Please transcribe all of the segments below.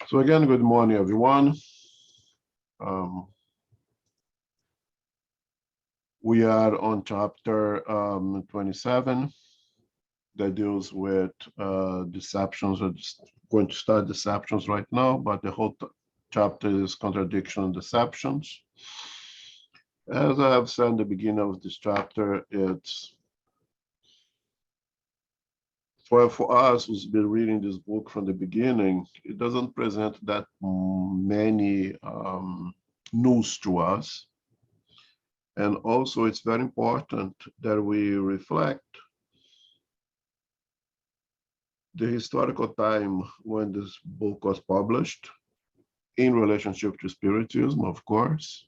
So again, good morning, everyone. Um, we are on chapter 27 that deals with deceptions. We're just going to start deceptions right now, but the whole chapter is contradiction and deceptions. As I have said in the beginning of this chapter, it's for us who's been reading this book from the beginning, it doesn't present that many news to us. And also it's very important that we reflect the historical time when this book was published in relationship to Spiritism, of course,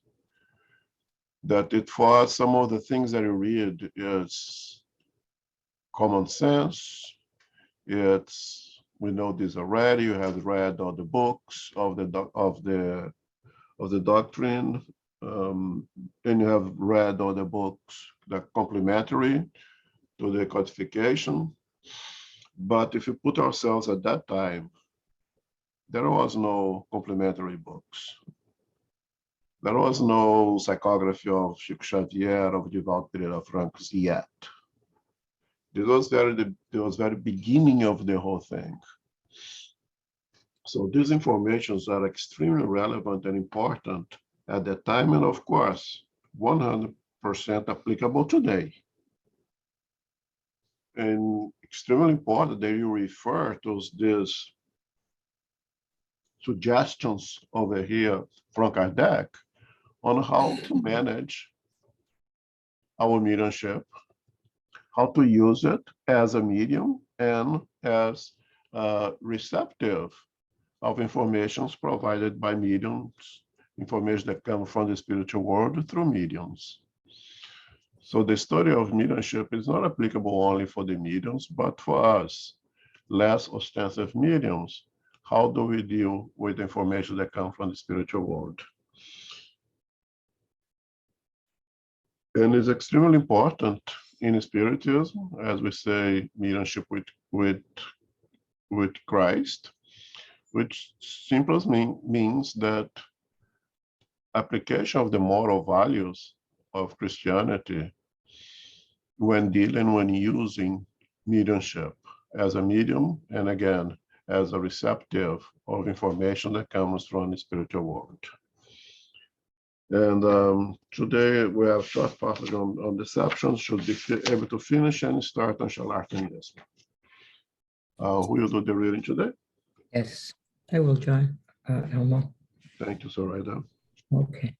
that it for us, some of the things that you read is common sense. We know this already. You have read all the books of the doctrine, and you have read all the books that are complementary to the codification. But if you put ourselves at that time, there was no complementary books. There was no psychography of Chico Xavier, of Divaldo Pereira Franco yet. This was very beginning of the whole thing. So these informations are extremely relevant and important at that time, and of course, 100% applicable today. And extremely important that you refer to these suggestions over here from Kardec on how to manage our mediumship, how to use it as a medium and as receptive of informations provided by mediums, information that come from the spiritual world through mediums. So the story of mediumship is not applicable only for the mediums, but for us, less ostensive mediums. How do we deal with information that comes from the spiritual world? And it's extremely important in Spiritism, as we say, mediumship with Christ, which simply means that application of the moral values of Christianity when using mediumship as a medium, and again, as a receptive of information that comes from the spiritual world. And today we have short passage on deception, should be able to finish and start on charlatanism. Who will do the reading today? Yes, I will, John. Elmo. Thank you, Zoraida. Okay,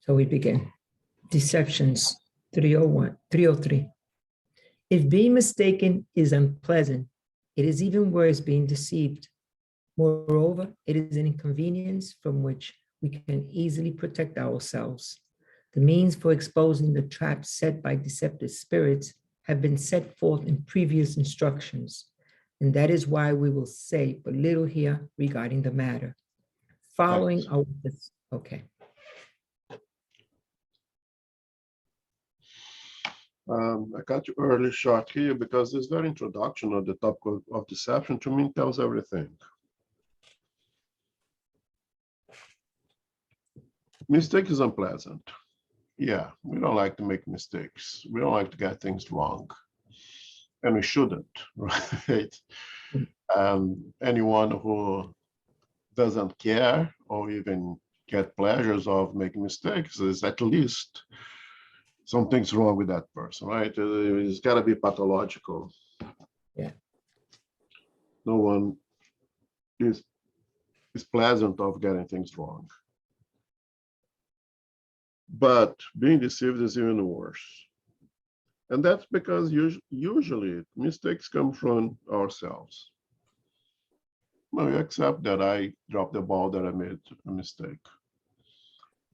so we begin. Deceptions 303. If being mistaken is unpleasant, it is even worse being deceived. Moreover, it is an inconvenience from which we can easily protect ourselves. The means for exposing the traps set by deceptive spirits have been set forth in previous instructions, and that is why we will say but little here regarding the matter. Following our, okay. I got you early short here because this very introduction of the topic of deception to me tells everything. Mistake is unpleasant. Yeah, we don't like to make mistakes. We don't like to get things wrong. And we shouldn't, right? Anyone who doesn't care or even get pleasures of making mistakes is at least something's wrong with that person, right? It's got to be pathological. Yeah. No one is pleasant of getting things wrong. But being deceived is even worse. And that's because usually mistakes come from ourselves. No, you accept that I dropped the ball, that I made a mistake.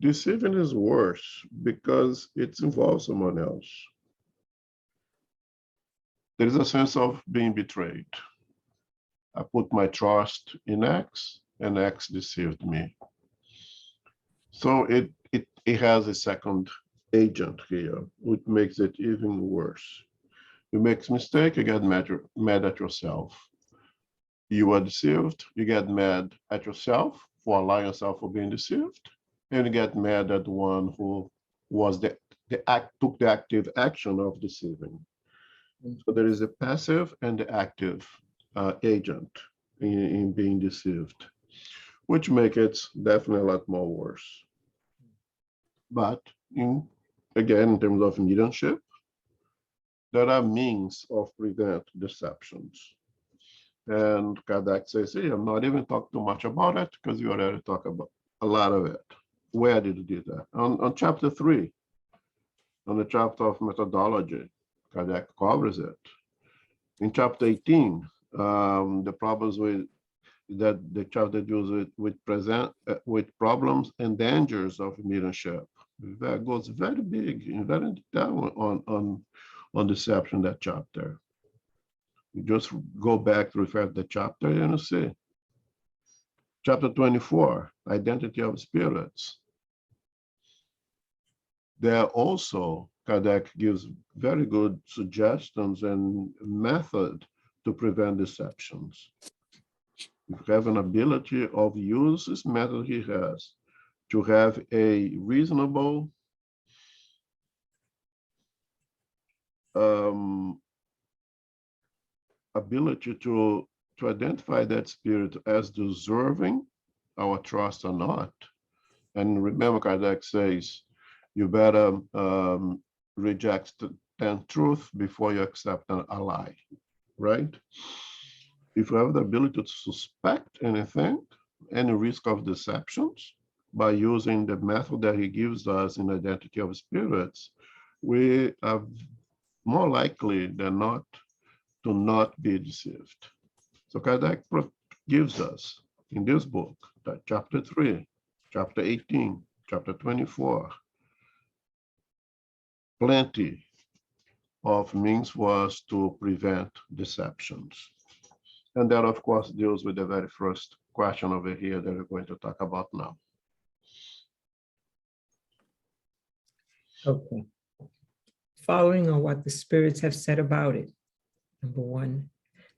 Deceiving is worse because it involves someone else. There is a sense of being betrayed. I put my trust in X, and X deceived me. So it has a second agent here, which makes it even worse. You make a mistake, you get mad at yourself. You were deceived, you get mad at yourself for allowing yourself for being deceived, and you get mad at the one who was took the active action of deceiving. So there is a passive and the active agent in being deceived, which makes it definitely a lot more worse. But again, in terms of mediumship, there are means of prevent deceptions. And Kardec says, hey, I'm not even talking too much about it because you already talked about a lot of it. Where did you do that? On chapter 3, on the chapter of methodology, Kardec covers it. In chapter 18, the problems that the chapter deals with problems and dangers of mediumship. That goes very big and very detailed on deception, that chapter. You just go back to refer to the chapter and you see. Chapter 24, identity of spirits. There also, Kardec gives very good suggestions and method to prevent deceptions. You have an ability of use this method he has to have a reasonable ability to identify that spirit as deserving our trust or not. And remember, Kardec says, you better reject the truth before you accept a lie, right? If you have the ability to suspect anything, any risk of deceptions, by using the method that he gives us in identity of spirits, we are more likely than not to not be deceived. So Kardec gives us in this book, that chapter 3, chapter 18, chapter 24, plenty of means for us to prevent deceptions. And that, of course, deals with the very first question over here that we're going to talk about now. Okay. Following on what the spirits have said about it. Number 1,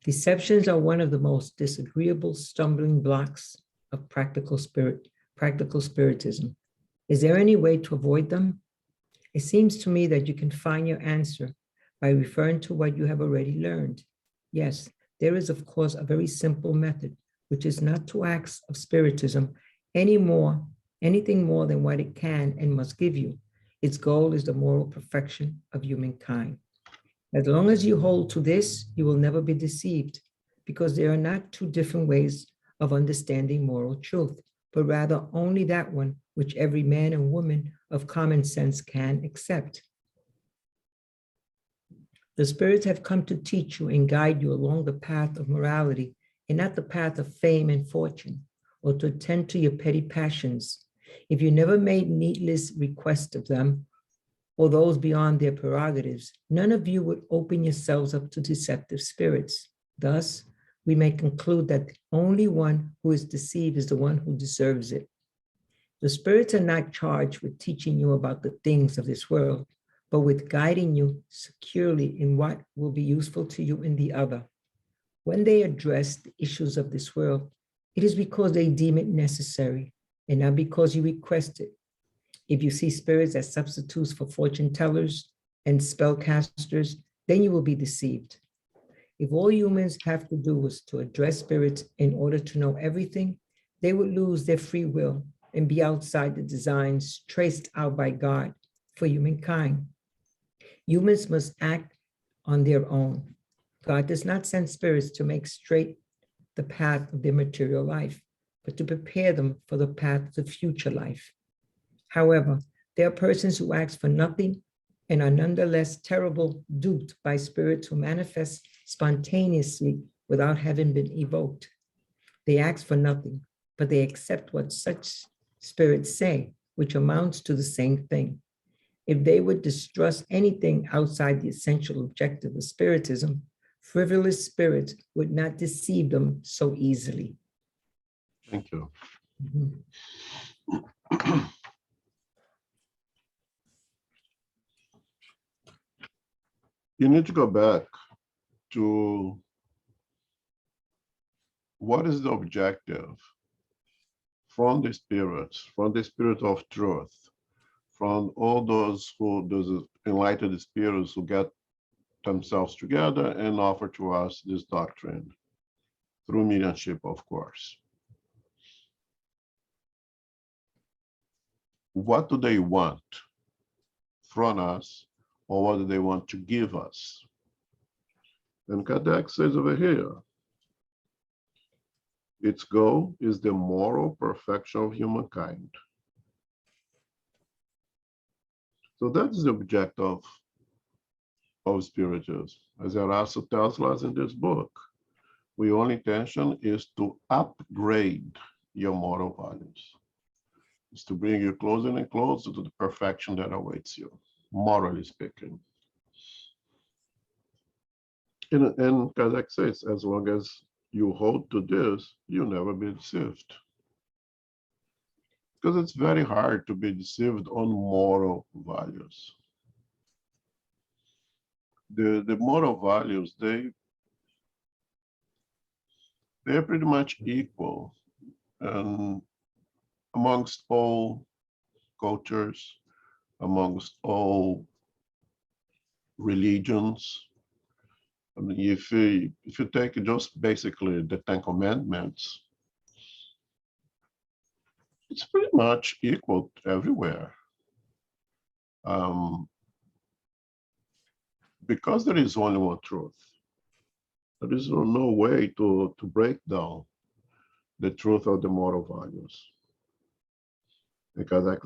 deceptions are one of the most disagreeable stumbling blocks of practical spiritism. Is there any way to avoid them? It seems to me that you can find your answer by referring to what you have already learned. Yes, there is, of course, a very simple method, which is not to ask of spiritism anything more than what it can and must give you. Its goal is the moral perfection of humankind. As long as you hold to this, you will never be deceived, because there are not two different ways of understanding moral truth, but rather only that one which every man and woman of common sense can accept. The spirits have come to teach you and guide you along the path of morality and not the path of fame and fortune, or to attend to your petty passions. If you never made needless request of them, or those beyond their prerogatives, none of you would open yourselves up to deceptive spirits. Thus, we may conclude that the only one who is deceived is the one who deserves it. The spirits are not charged with teaching you about the things of this world, but with guiding you securely in what will be useful to you in the other. When they address the issues of this world, it is because they deem it necessary and not because you request it. If you see spirits as substitutes for fortune tellers and spellcasters, then you will be deceived. If all humans have to do was to address spirits in order to know everything, they would lose their free will and be outside the designs traced out by God for humankind. Humans must act on their own. God does not send spirits to make straight the path of their material life, but to prepare them for the path of future life. However, there are persons who ask for nothing and are nonetheless terrible duped by spirits who manifest spontaneously without having been evoked. They ask for nothing, but they accept what such spirits say, which amounts to the same thing. If they would distrust anything outside the essential objective of spiritism, frivolous spirits would not deceive them so easily. Thank you. You need to go back to what is the objective from the spirits, from the spirit of truth, from all those enlightened spirits who get themselves together and offer to us this doctrine through mediumship, of course. What do they want from us, or what do they want to give us? And Kardec says over here, its goal is the moral perfection of humankind. So that's the objective of spiritualism. As Erasto tells us in this book, your only intention is to upgrade your moral values. It's to bring you closer and closer to the perfection that awaits you, morally speaking. And Kardec says, as long as you hold to this, you'll never be deceived. Because it's very hard to be deceived on moral values. The moral values, they're pretty much equal amongst all cultures, amongst all religions. I mean, if you take just basically the Ten Commandments, it's pretty much equal everywhere. Because there is only one truth, there is no way to break down the truth of the moral values. Because I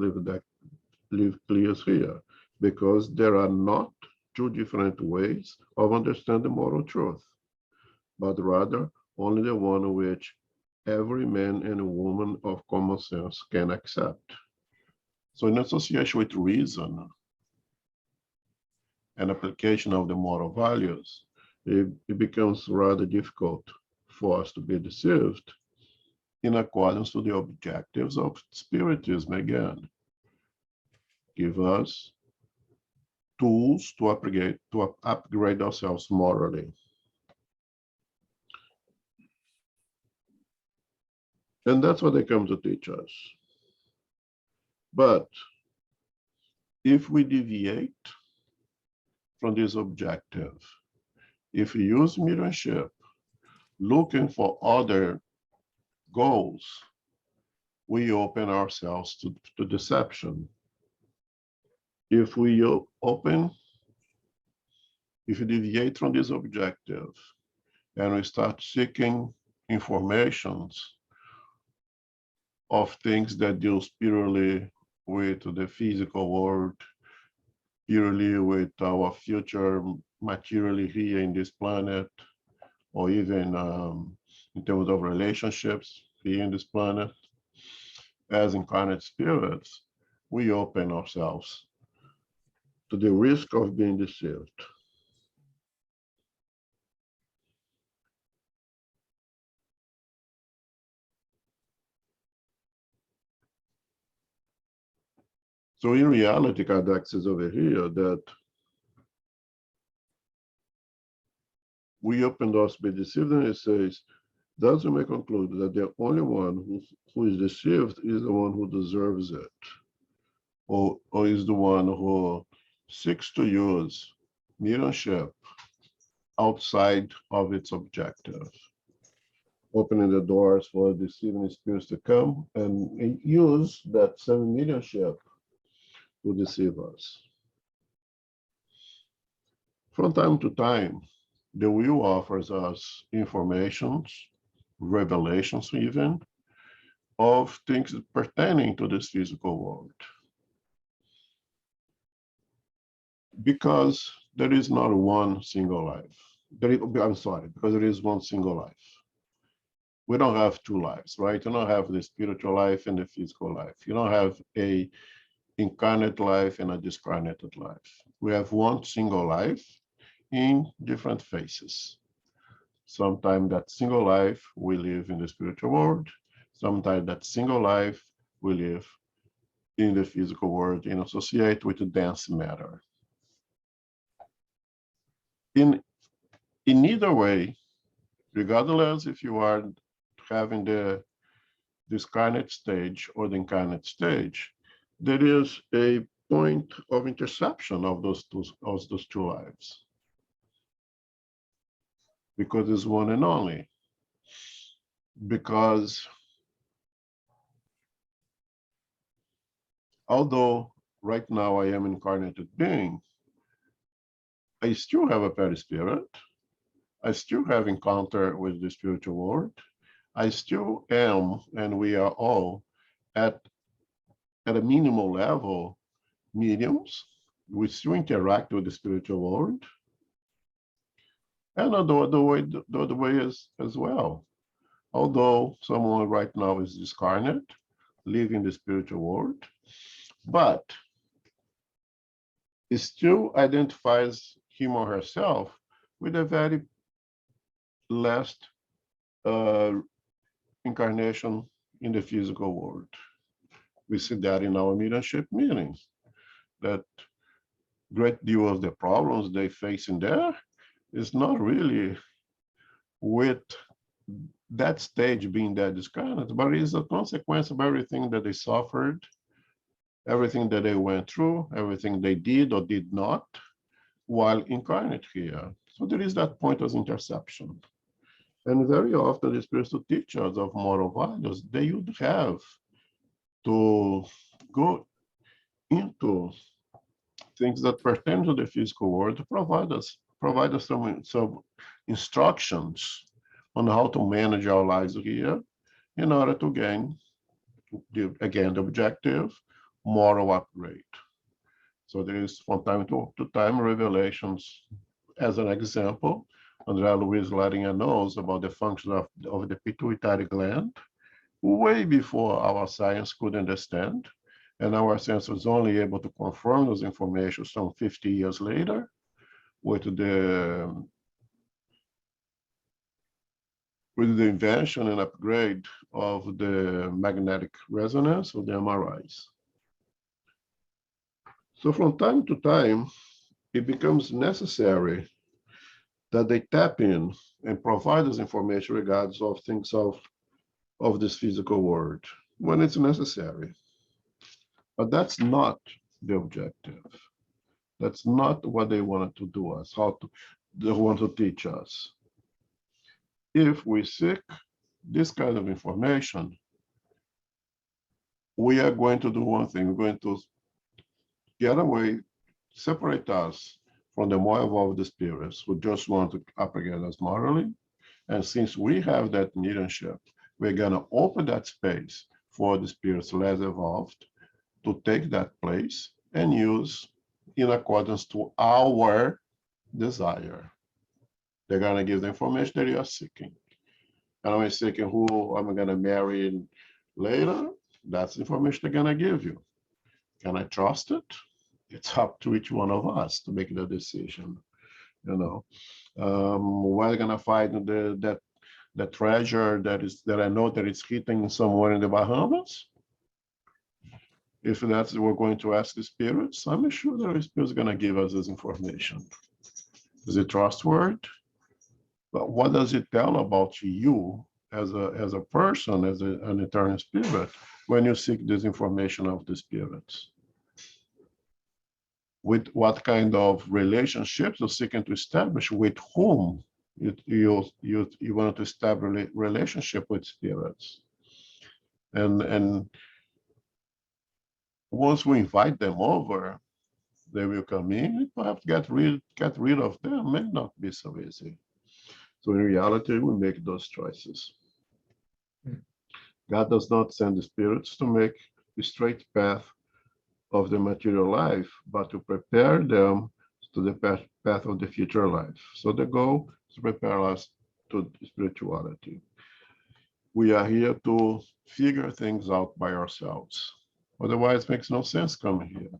leave clear here, because there are not two different ways of understanding moral truth, but rather only the one which every man and woman of common sense can accept. So in association with reason and application of the moral values, it becomes rather difficult for us to be deceived in accordance to the objectives of Spiritism again. Give us tools to upgrade ourselves morally. And that's what they come to teach us. But if we deviate from this objective, if we use mediumship looking for other goals, we open ourselves to deception. If we deviate from this objective and we start seeking informations of things that deal purely with the physical world, purely with our future materially here in this planet, or even in terms of relationships here in this planet, as incarnate spirits, we open ourselves to the risk of being deceived. So in reality, Kardec says over here that we open us to be deceived, and it says, thus we may conclude that the only one who is deceived is the one who deserves it, or is the one who seeks to use mediumship outside of its objective, opening the doors for deceiving spirits to come and use that same mediumship to deceive us. From time to time, the will offers us informations, revelations even, of things pertaining to this physical world. Because there is not one single life. Because there is one single life. We don't have two lives, right? You don't have the spiritual life and the physical life. You don't have a incarnate life and a discarnated life. We have one single life in different phases. Sometimes that single life we live in the spiritual world. Sometimes that single life we live in the physical world and associate with the dense matter. In either way, regardless if you are having the discarnate stage or the incarnate stage, there is a point of interception of those two lives, because it's one and only. Because although right now I am incarnated being, I still have a perispirit. I still have encounter with the spiritual world. I still am, and we are all at a minimal level mediums. We still interact with the spiritual world, and the other way as well. Although someone right now is discarnate, living the spiritual world, but it still identifies him or herself with a very last incarnation in the physical world. We see that in our mediumship meetings, that great deal of the problems they face in there is not really with that stage being that discarnate, but is a consequence of everything that they suffered, everything that they went through, everything they did or did not while incarnate here. So there is that point of interception. And very often the spiritual teachers of moral values, they would have to go into things that pertain to the physical world to provide us some instructions on how to manage our lives here in order to gain, again, the objective moral upgrade. So there is from time to time revelations. As an example, Andrea Luiz letting us know about the function of the pituitary gland way before our science could understand. And our science was only able to confirm those information some 50 years later with the invention and upgrade of the magnetic resonance or the MRIs. So from time to time, it becomes necessary that they tap in and provide us information regards of things of this physical world when it's necessary. But that's not the objective. That's not what they wanted to do us, they want to teach us. If we seek this kind of information, we are going to do one thing. We're going to get away, separate us from the more evolved spirits who just want to upgrade us morally. And since we have that mediumship, we're going to open that space for the spirits less evolved to take that place and use in accordance to our desire. They're going to give the information that you are seeking. And I'm seeking who I'm going to marry later. That's the information they're going to give you. Can I trust it? It's up to each one of us to make the decision. You know, we're going to find the treasure that I know that it's hidden somewhere in the Bahamas. If that's what we're going to ask the spirits, I'm sure the spirits are going to give us this information. Is it trustworthy? But what does it tell about you as a person, as an eternal spirit, when you seek this information of the spirits? With what kind of relationships you're seeking to establish, with whom you want to establish a relationship with spirits. And once we invite them over, they will come in. Perhaps get rid of them may not be so easy. So in reality, we make those choices. God does not send the spirits to make the straight path of the material life, but to prepare them to the path of the future life. So the goal is to prepare us to spirituality. We are here to figure things out by ourselves. Otherwise, it makes no sense coming here.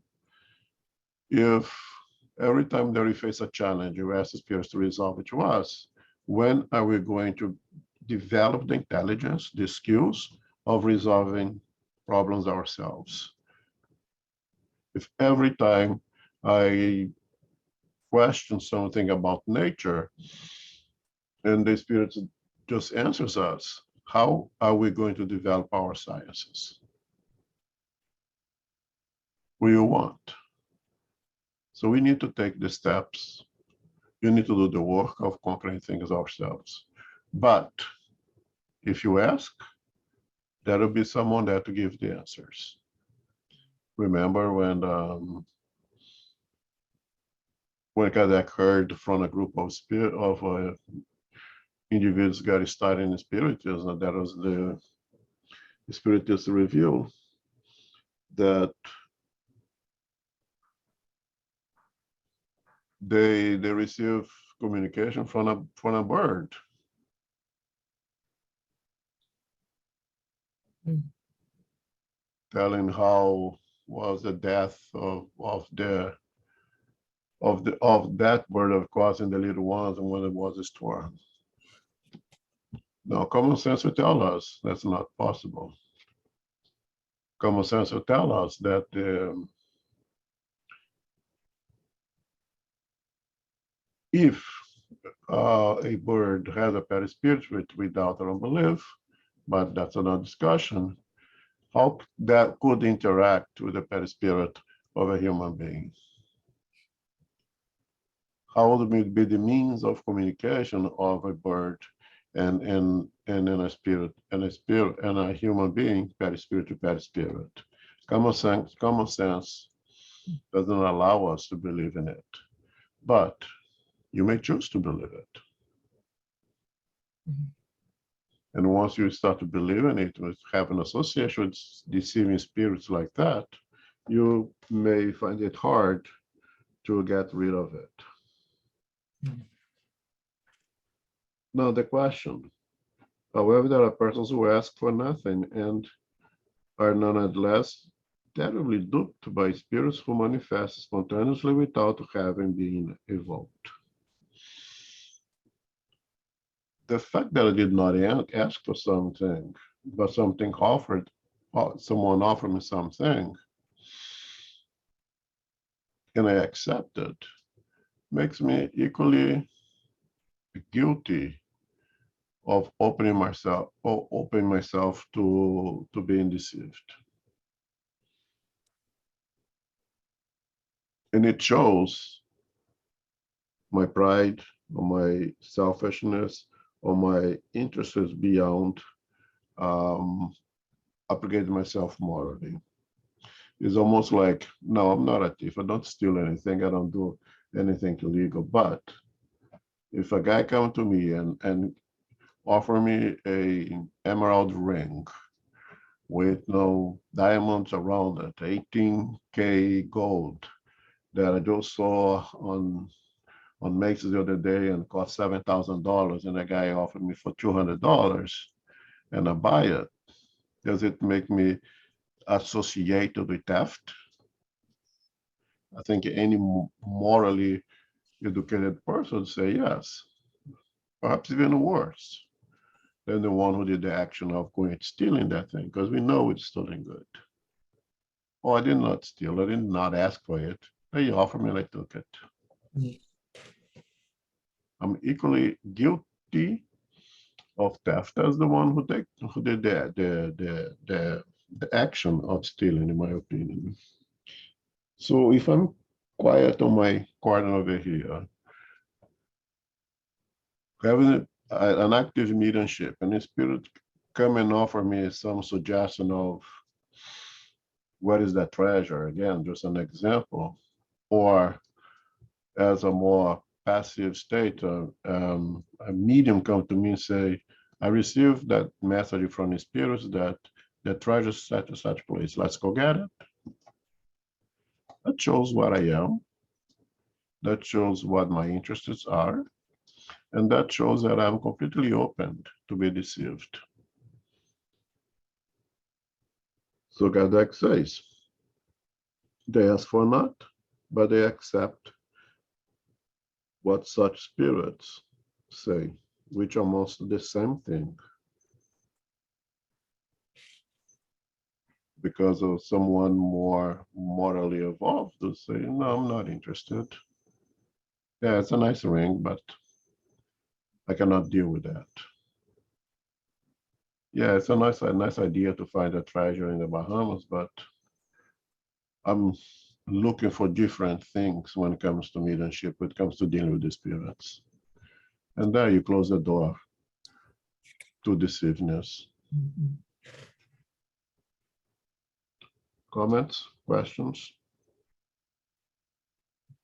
If every time that we face a challenge, we ask the spirits to resolve it to us, when are we going to develop the intelligence, the skills of resolving problems ourselves? If every time I question something about nature and the spirit just answers us, how are we going to develop our sciences? We want. So we need to take the steps. You need to do the work of conquering things ourselves. But if you ask, there will be someone there to give the answers. Remember when Kardec heard from a group of individuals got started in Spiritism, that was the Spiritist review, that they receive communication from a bird. Mm. Telling how was the death of that bird, of course, and the little ones, and when it was destroyed. Now, common sense will tell us that's not possible. Common sense will tell us that if a bird has a perispirit without a belief, but that's another discussion, how that could interact with the perispirit of a human being? How would it be the means of communication of a bird and a spirit and a human being, perispirit to perispirit? Common sense doesn't allow us to believe in it, but you may choose to believe it. Mhm. And once you start to believe in it, with have an association with deceiving spirits like that, you may find it hard to get rid of it. Mhm. Now the question, however, there are persons who ask for nothing and are nonetheless terribly duped by spirits who manifest spontaneously without having been evoked. The fact that I did not ask for something, but something offered, someone offered me something, and I accepted, makes me equally guilty of opening myself to being deceived. And it shows my pride or my selfishness or my interests beyond obligating myself morally. It's almost like, no, I'm not a thief. I don't steal anything. I don't do anything illegal. But if a guy come to me and offer me a emerald ring with no diamonds around it, 18K gold, that I just saw on Macy's the other day and cost $7,000, and a guy offered me for $200, and I buy it. Does it make me associated with theft? I think any morally educated person would say yes, perhaps even worse than the one who did the action of going and stealing that thing, because we know it's stealing good. Oh, I did not steal. I did not ask for it. They offered me and I took it. Mhm. I'm equally guilty of theft as the one who did the action of stealing, in my opinion. So if I'm quiet on my corner over here, having an active mediumship and the spirit come and offer me some suggestion of what is that treasure, again, just an example, or as a more passive state, a medium come to me and say, I received that message from the spirits that the treasure is such and such place. Let's go get it. That shows what I am. That shows what my interests are. And that shows that I'm completely open to be deceived. So Kardec says, they ask for not, but they accept what such spirits say, which are most the same thing. Because of someone more morally evolved to say, no, I'm not interested. Yeah, it's a nice ring, but I cannot deal with that. Yeah, it's a nice idea to find a treasure in the Bahamas, but I'm looking for different things when it comes to mediumship, when it comes to dealing with the spirits. And there you close the door to deceiveness. Mhm. Comments, questions?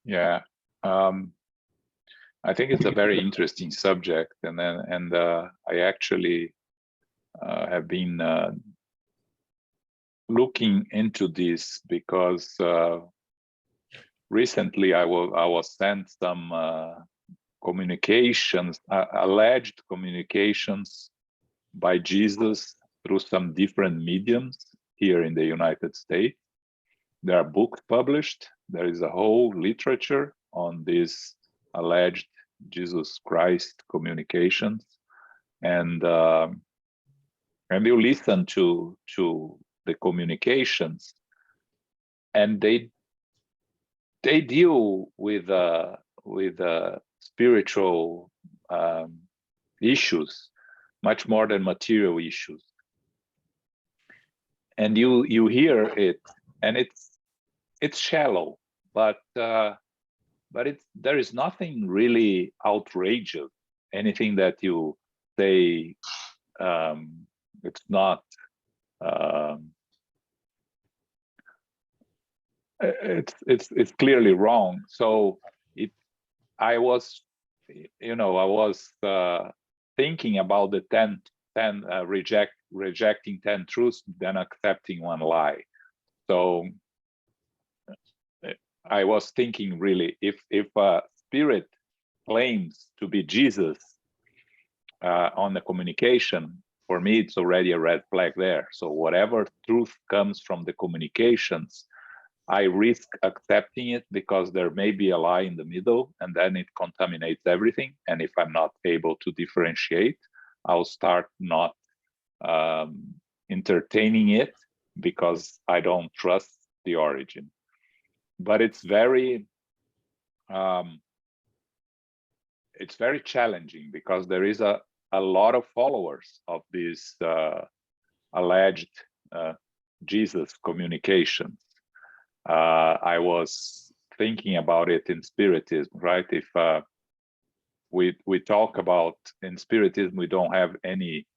Yeah, I think it's a very interesting subject, and I actually have been looking into this because recently I was sent some communications, alleged communications by Jesus through some different mediums here in the United States. There are books published. There is a whole literature on this alleged Jesus Christ communications, and you listen to the communications, and they deal with spiritual issues much more than material issues, and you hear it, and it's shallow, but there is nothing really outrageous, anything that you say it's not it's clearly wrong. So I was thinking about the 10 rejecting 10 truths, then accepting one lie. So I was thinking, really, if a spirit claims to be Jesus on the communication, for me it's already a red flag there. So whatever truth comes from the communications, I risk accepting it, because there may be a lie in the middle, and then it contaminates everything. And if I'm not able to differentiate, I'll start not entertaining it, because I don't trust the origin. But it's very challenging, because there is a lot of followers of these alleged Jesus communications. I was thinking about it in Spiritism, right? If we talk about, in Spiritism, we don't have any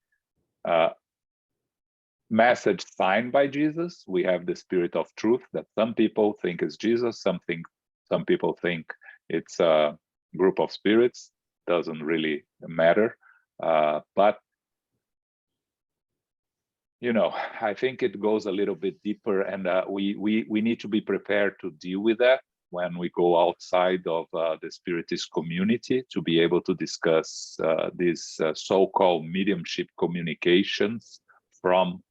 message signed by Jesus. We have the Spirit of Truth that some people think is Jesus, some people think it's a group of spirits. Doesn't really matter, but I think it goes a little bit deeper, and we need to be prepared to deal with that when we go outside of the Spiritist community, to be able to discuss these so-called mediumship communications from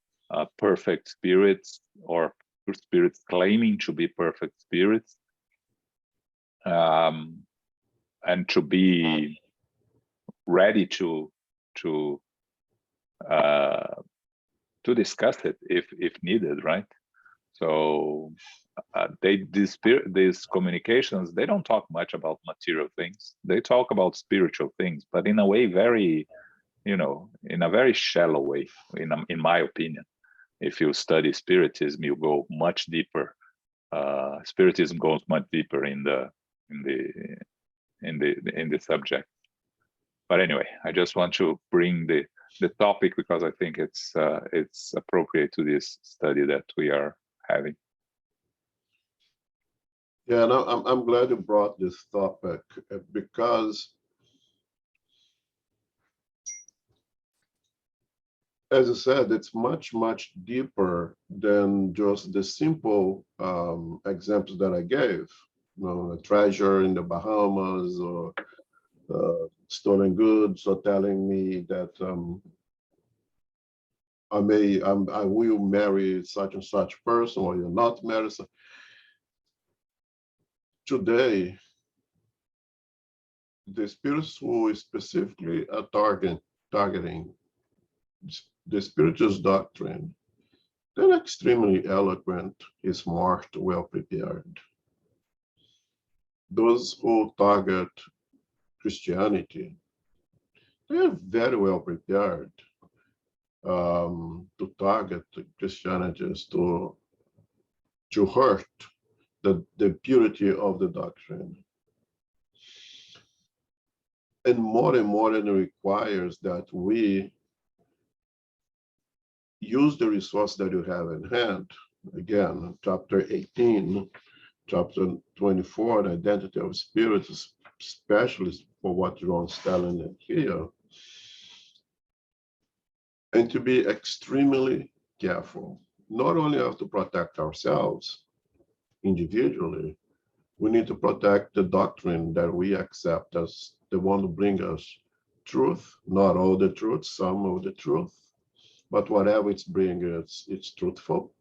perfect spirits, or spirits claiming to be perfect spirits, and to be ready to discuss it if needed, right? So these communications, they don't talk much about material things. They talk about spiritual things, but in a way very, in a very shallow way, in my opinion. If you study Spiritism, you go much deeper. Spiritism goes much deeper in the subject. But anyway, I just want to bring the topic, because I think it's appropriate to this study that we are having. Yeah, no, I'm glad you brought this topic, because as I said, it's much, much deeper than just the simple examples that I gave. A treasure in the Bahamas, or stolen goods, or telling me that I will marry such and such person, or you're not married. Today, the spirits who specifically are targeting the spiritual doctrine, they're extremely eloquent, smart, well prepared. Those who target Christianity, they're very well prepared. to target Christianity is to hurt the purity of the doctrine. And more it requires that we use the resource that you have in hand. Again, chapter 18, chapter 24, the identity of spirits, especially for what John's telling it here. And to be extremely careful. Not only have to protect ourselves individually, we need to protect the doctrine that we accept as the one to bring us truth, not all the truth, some of the truth, but whatever it's bringing, it's truthful.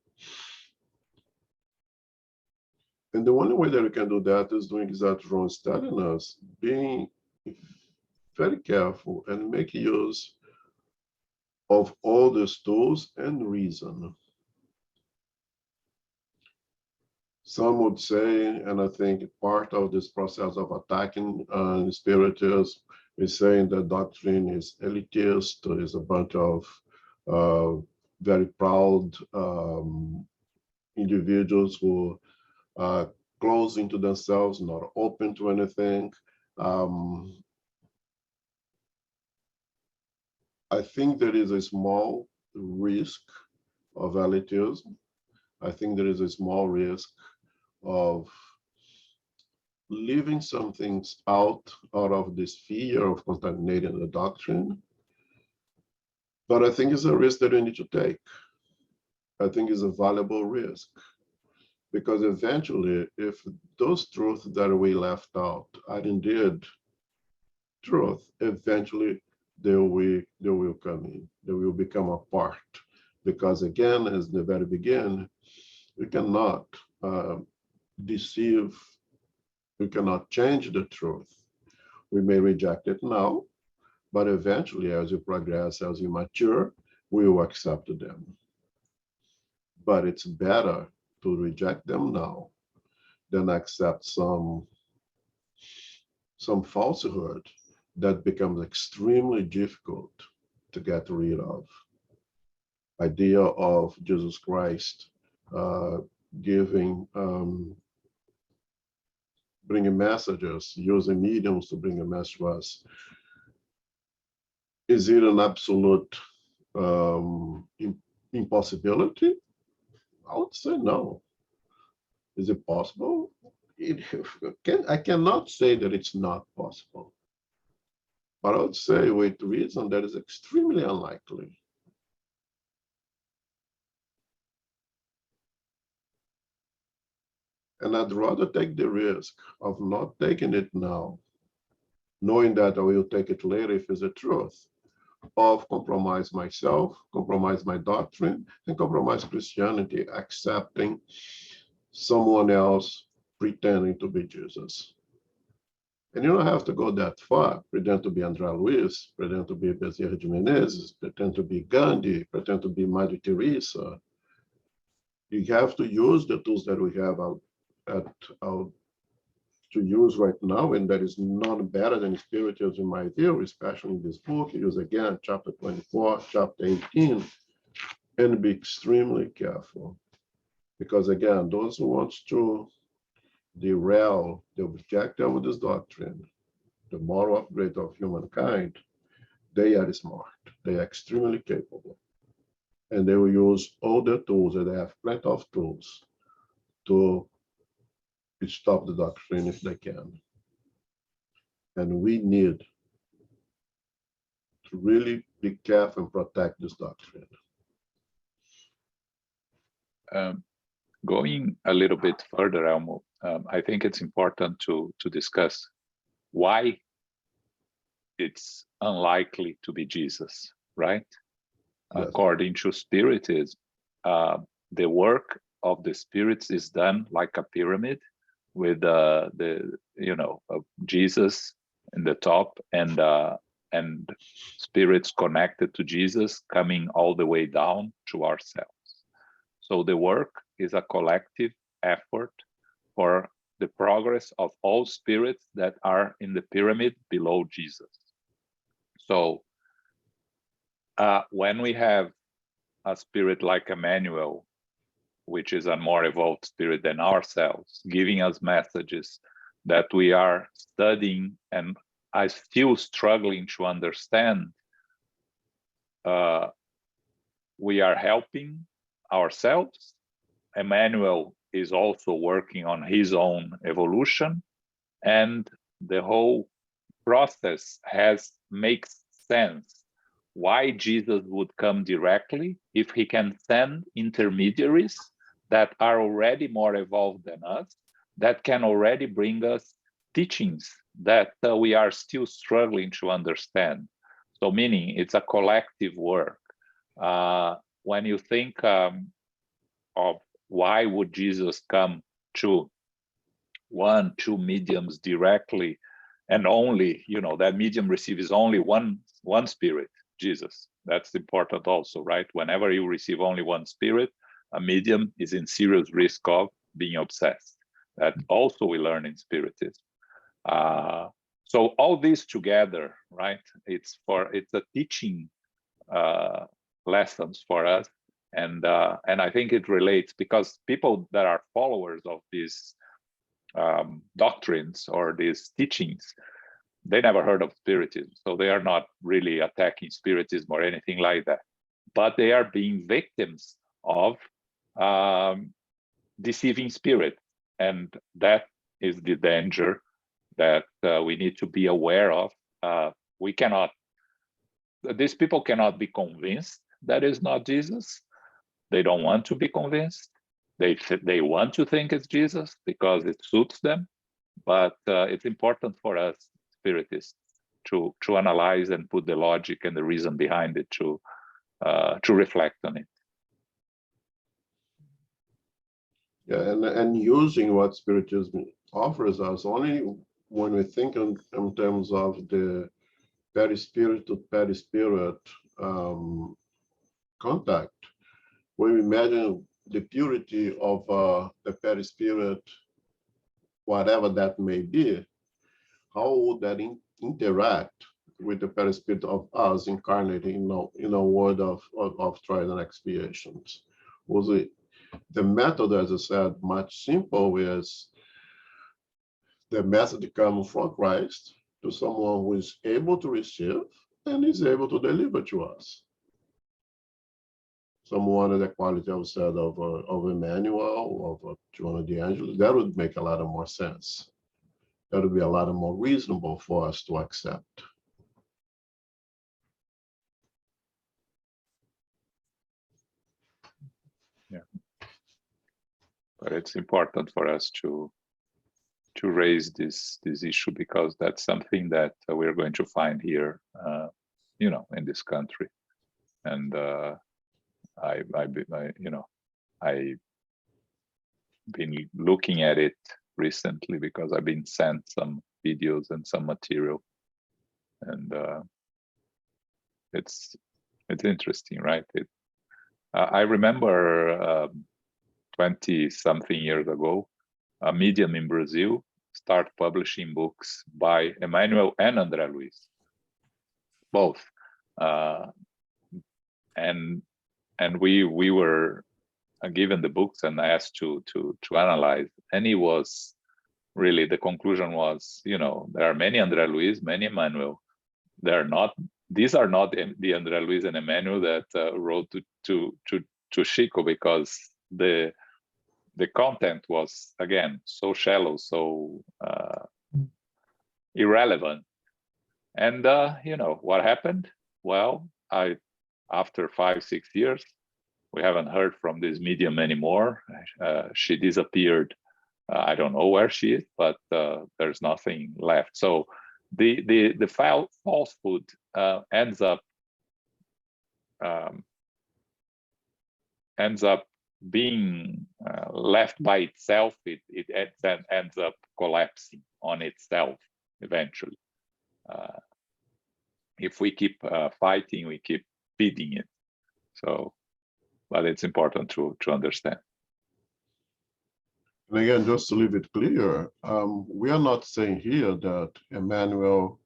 And the only way that we can do that is doing exactly what Ron's telling us, being very careful and make use of all these tools and reason. Some would say, and I think part of this process of attacking spiritists is saying that doctrine is elitist, is a bunch of very proud individuals who are closed into themselves, not open to anything. I think there is a small risk of elitism. I think there is a small risk of leaving some things out of this fear of contaminating the doctrine. But I think it's a risk that you need to take. I think it's a valuable risk. Because eventually, if those truths that we left out are indeed truth, eventually they will come in. They will become a part. Because again, as the very beginning, we cannot deceive, we cannot change the truth. We may reject it now, but eventually, as you progress, as you mature, we will accept them. But it's better to reject them now than accept some falsehood that becomes extremely difficult to get rid of. Idea of Jesus Christ bringing messages, using mediums to bring a message to us. Is it an absolute impossibility? I would say no. Is it possible? I cannot say that it's not possible. But I would say with reason that is extremely unlikely. And I'd rather take the risk of not taking it now, knowing that I will take it later if it's the truth, of compromise myself, compromise my doctrine, and compromise Christianity, accepting someone else pretending to be Jesus. And you don't have to go that far, pretend to be André Luiz, pretend to be Bezerra de Menezes, pretend to be Gandhi, pretend to be Mother Teresa. You have to use the tools that we have to use right now, and that is not better than spirituals in my view, especially in this book. Use again chapter 24, chapter 18, and be extremely careful. Because again, those who want to derail the objective of this doctrine, the moral upgrade of humankind, they are smart, they are extremely capable. And they will use all the tools, and they have plenty of tools to stop the doctrine if they can. And we need to really be careful and protect this doctrine. Going a little bit further, Elmo, I think it's important to discuss why it's unlikely to be Jesus, right? Yes. According to Spiritism, the work of the spirits is done like a pyramid, with Jesus in the top and spirits connected to Jesus coming all the way down to ourselves. So the work is a collective effort for the progress of all spirits that are in the pyramid below Jesus. So when we have a spirit like Emmanuel, which is a more evolved spirit than ourselves, giving us messages that we are studying and are still struggling to understand, we are helping ourselves. Emmanuel is also working on his own evolution, and the whole process makes sense. Why Jesus would come directly if he can send intermediaries that are already more evolved than us, that can already bring us teachings that we are still struggling to understand. So meaning it's a collective work. When you think of why would Jesus come to 1-2 mediums directly, and only, that medium receives only one spirit, Jesus. That's important also, right? Whenever you receive only one spirit, a medium is in serious risk of being obsessed. That also we learn in Spiritism. So all this together, right? It's a teaching lessons for us, and I think it relates because people that are followers of these doctrines or these teachings, they never heard of Spiritism, so they are not really attacking Spiritism or anything like that, but they are being victims of deceiving spirit, and that is the danger that we need to be aware of. These people cannot be convinced that is not Jesus. They don't want to be convinced. They want to think it's Jesus because it suits them, but it's important for us Spiritists to analyze and put the logic and the reason behind it to reflect on it. Yeah, and using what Spiritism offers us only when we think in terms of the perispirit to perispirit contact. When we imagine the purity of the perispirit, whatever that may be, how would that interact with the perispirit of us incarnating in a world of trials and expiations? Was it the method, as I said, much simple, is the message comes from Christ to someone who is able to receive and is able to deliver to us. Someone of the quality of said of Emmanuel, of John the Angel, that would make a lot of more sense. That would be a lot more reasonable for us to accept. Yeah, but it's important for us to raise this issue because that's something that we're going to find here, in this country, and I've been looking at it recently because I've been sent some videos and some material, and it's interesting, right? I remember 20-something years ago, a medium in Brazil started publishing books by Emmanuel and André Luiz, both, and we were given the books and asked to analyze, and it was really, the conclusion was, there are many André Luiz, many Emmanuel. These are not the André Luiz and Emmanuel that wrote to Chico, because the content was, again, so shallow, so irrelevant. And what happened? Well, after 5-6 years, we haven't heard from this medium anymore. She disappeared. I don't know where she is, but there's nothing left. So the falsehood ends up being left by itself. It ends up collapsing on itself eventually. If we keep fighting, we keep feeding it. So, but it's important to understand. And again, just to leave it clear, we are not saying here that Emmanuel,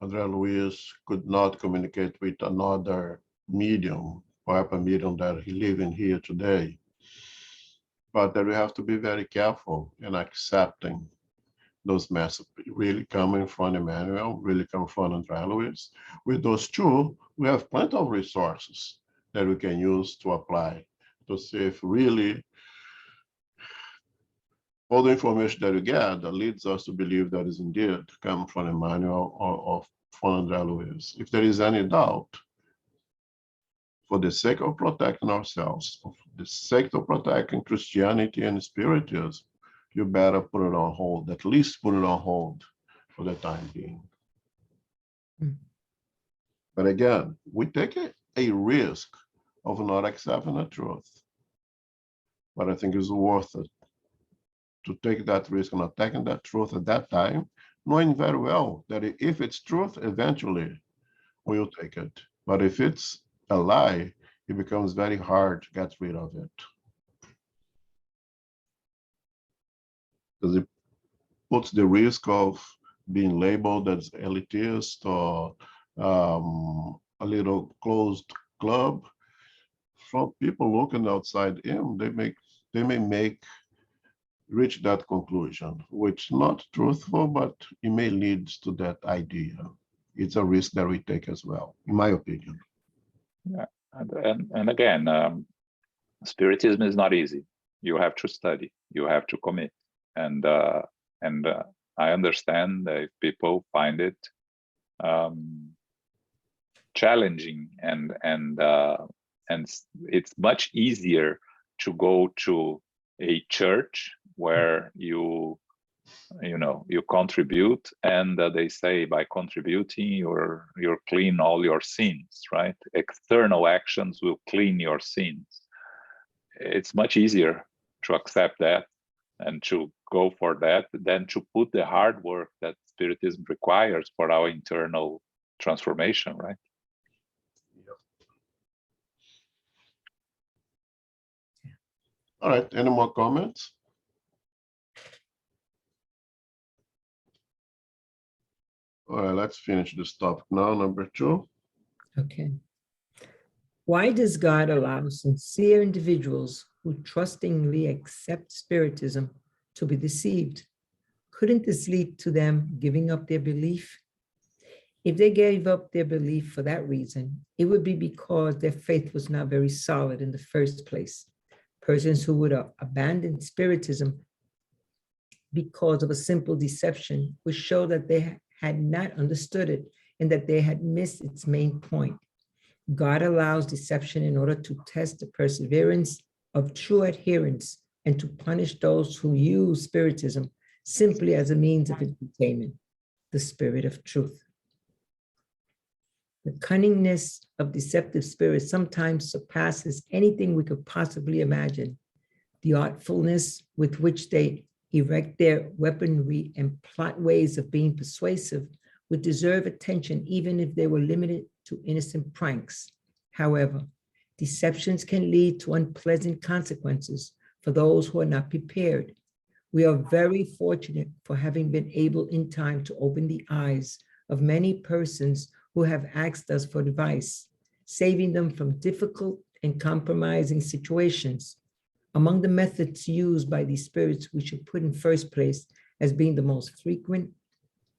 André Luiz could not communicate with another medium, or a medium that he living here today. But that we have to be very careful in accepting those messages really coming from Emmanuel, really coming from André Luiz. With those two, we have plenty of resources that we can use to apply to see if really all the information that we get that leads us to believe that is indeed come from Emmanuel or from André Luiz. If there is any doubt, for the sake of protecting ourselves, for the sake of protecting Christianity and Spiritism, you better put it on hold, at least put it on hold for the time being. But again, we take a risk of not accepting the truth. But I think it's worth it to take that risk and attacking that truth at that time, knowing very well that if it's truth, eventually we'll take it. But if it's a lie, it becomes very hard to get rid of it. Because it puts the risk of being labeled as elitist or a little closed club. From people looking outside in, they may reach that conclusion, which is not truthful, but it may lead to that idea. It's a risk that we take as well, in my opinion. Yeah, and again, Spiritism is not easy. You have to study, you have to commit, and I understand that if people find it challenging, and it's much easier to go to a church where you contribute, and they say by contributing you're clean all your sins, right? External actions will clean your sins. It's much easier to accept that and to go for that than to put the hard work that Spiritism requires for our internal transformation, right? All right, any more comments? All right, let's finish this topic now, number 2. Okay. Why does God allow sincere individuals who trustingly accept Spiritism to be deceived? Couldn't this lead to them giving up their belief? If they gave up their belief for that reason, it would be because their faith was not very solid in the first place. Persons who would abandon Spiritism because of a simple deception would show that they had not understood it and that they had missed its main point. God allows deception in order to test the perseverance of true adherents and to punish those who use Spiritism simply as a means of entertainment, the spirit of truth. The cunningness of deceptive spirits sometimes surpasses anything we could possibly imagine. The artfulness with which they erect their weaponry and plot ways of being persuasive would deserve attention even if they were limited to innocent pranks. However, deceptions can lead to unpleasant consequences for those who are not prepared. We are very fortunate for having been able in time to open the eyes of many persons who have asked us for advice, saving them from difficult and compromising situations. Among the methods used by these spirits, we should put in first place as being the most frequent,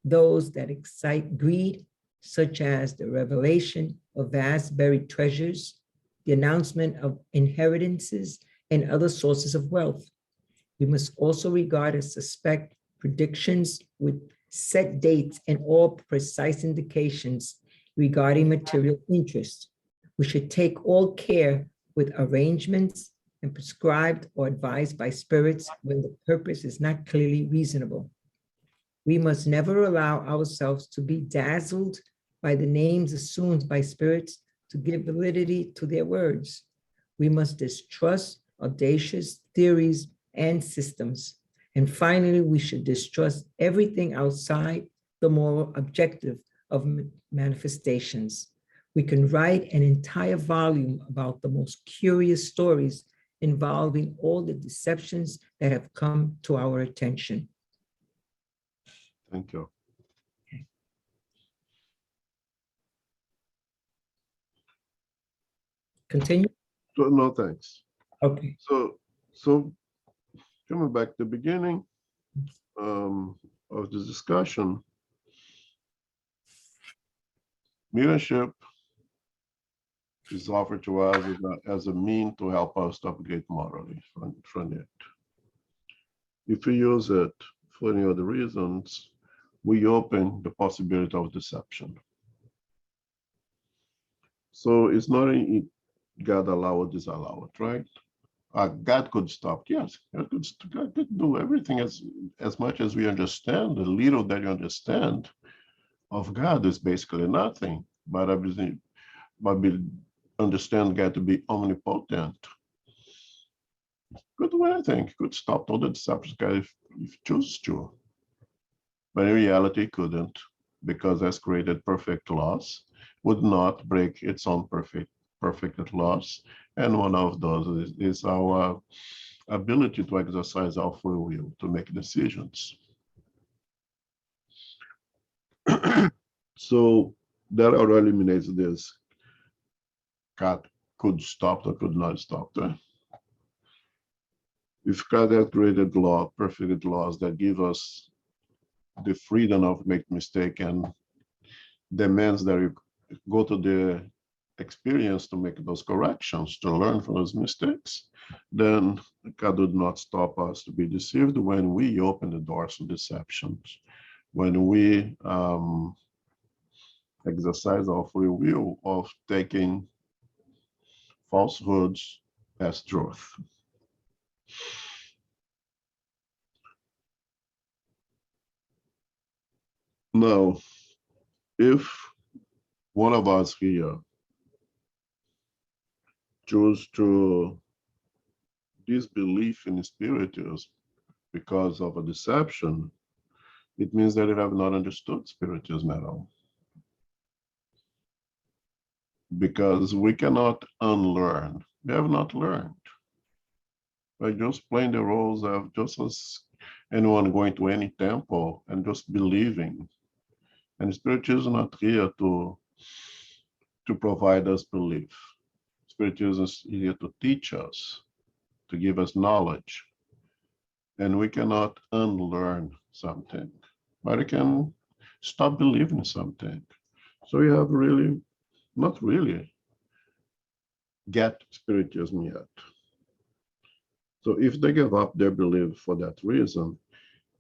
those that excite greed, such as the revelation of vast buried treasures, the announcement of inheritances, and other sources of wealth. We must also regard as suspect predictions with set dates and all precise indications regarding material interest. We should take all care with arrangements and prescribed or advised by spirits when the purpose is not clearly reasonable. We must never allow ourselves to be dazzled by the names assumed by spirits to give validity to their words. We must distrust audacious theories and systems. And finally, we should distrust everything outside the moral objective of manifestations. We can write an entire volume about the most curious stories involving all the deceptions that have come to our attention. Thank you. continue? No, thanks. Okay. So coming back to the beginning of this discussion, mediumship is offered to us as a mean to help us to upgrade morally from it. If we use it for any other reasons, we open the possibility of deception. So it's not God allow or disallow it, right? God could stop. Yes, God could do everything as much as we understand. The little that you understand of God is basically nothing. But we understand God to be omnipotent. Could do anything. Could stop all the deceptions if you choose to. But in reality, couldn't, because has created perfect laws, would not break its own perfect laws. And one of those is our ability to exercise our free will to make decisions. So that already eliminates this. God could stop or could not stop. If God had created perfect laws that give us the freedom of make mistake and demands that you go to the experience to make those corrections, to learn from those mistakes, then God would not stop us to be deceived when we open the doors to deceptions, when we exercise our free will of taking falsehoods as truth. Now, if one of us here choose to disbelief in spiritualism because of a deception, it means that you have not understood spiritualism at all. Because we cannot unlearn. We have not learned. By just playing the roles of just as anyone going to any temple and just believing. And spiritualism is not here to provide us belief. Spiritualism is here to teach us, to give us knowledge. And we cannot unlearn something, but we can stop believing something. So we have really, not really, get spiritualism yet. So if they give up their belief for that reason,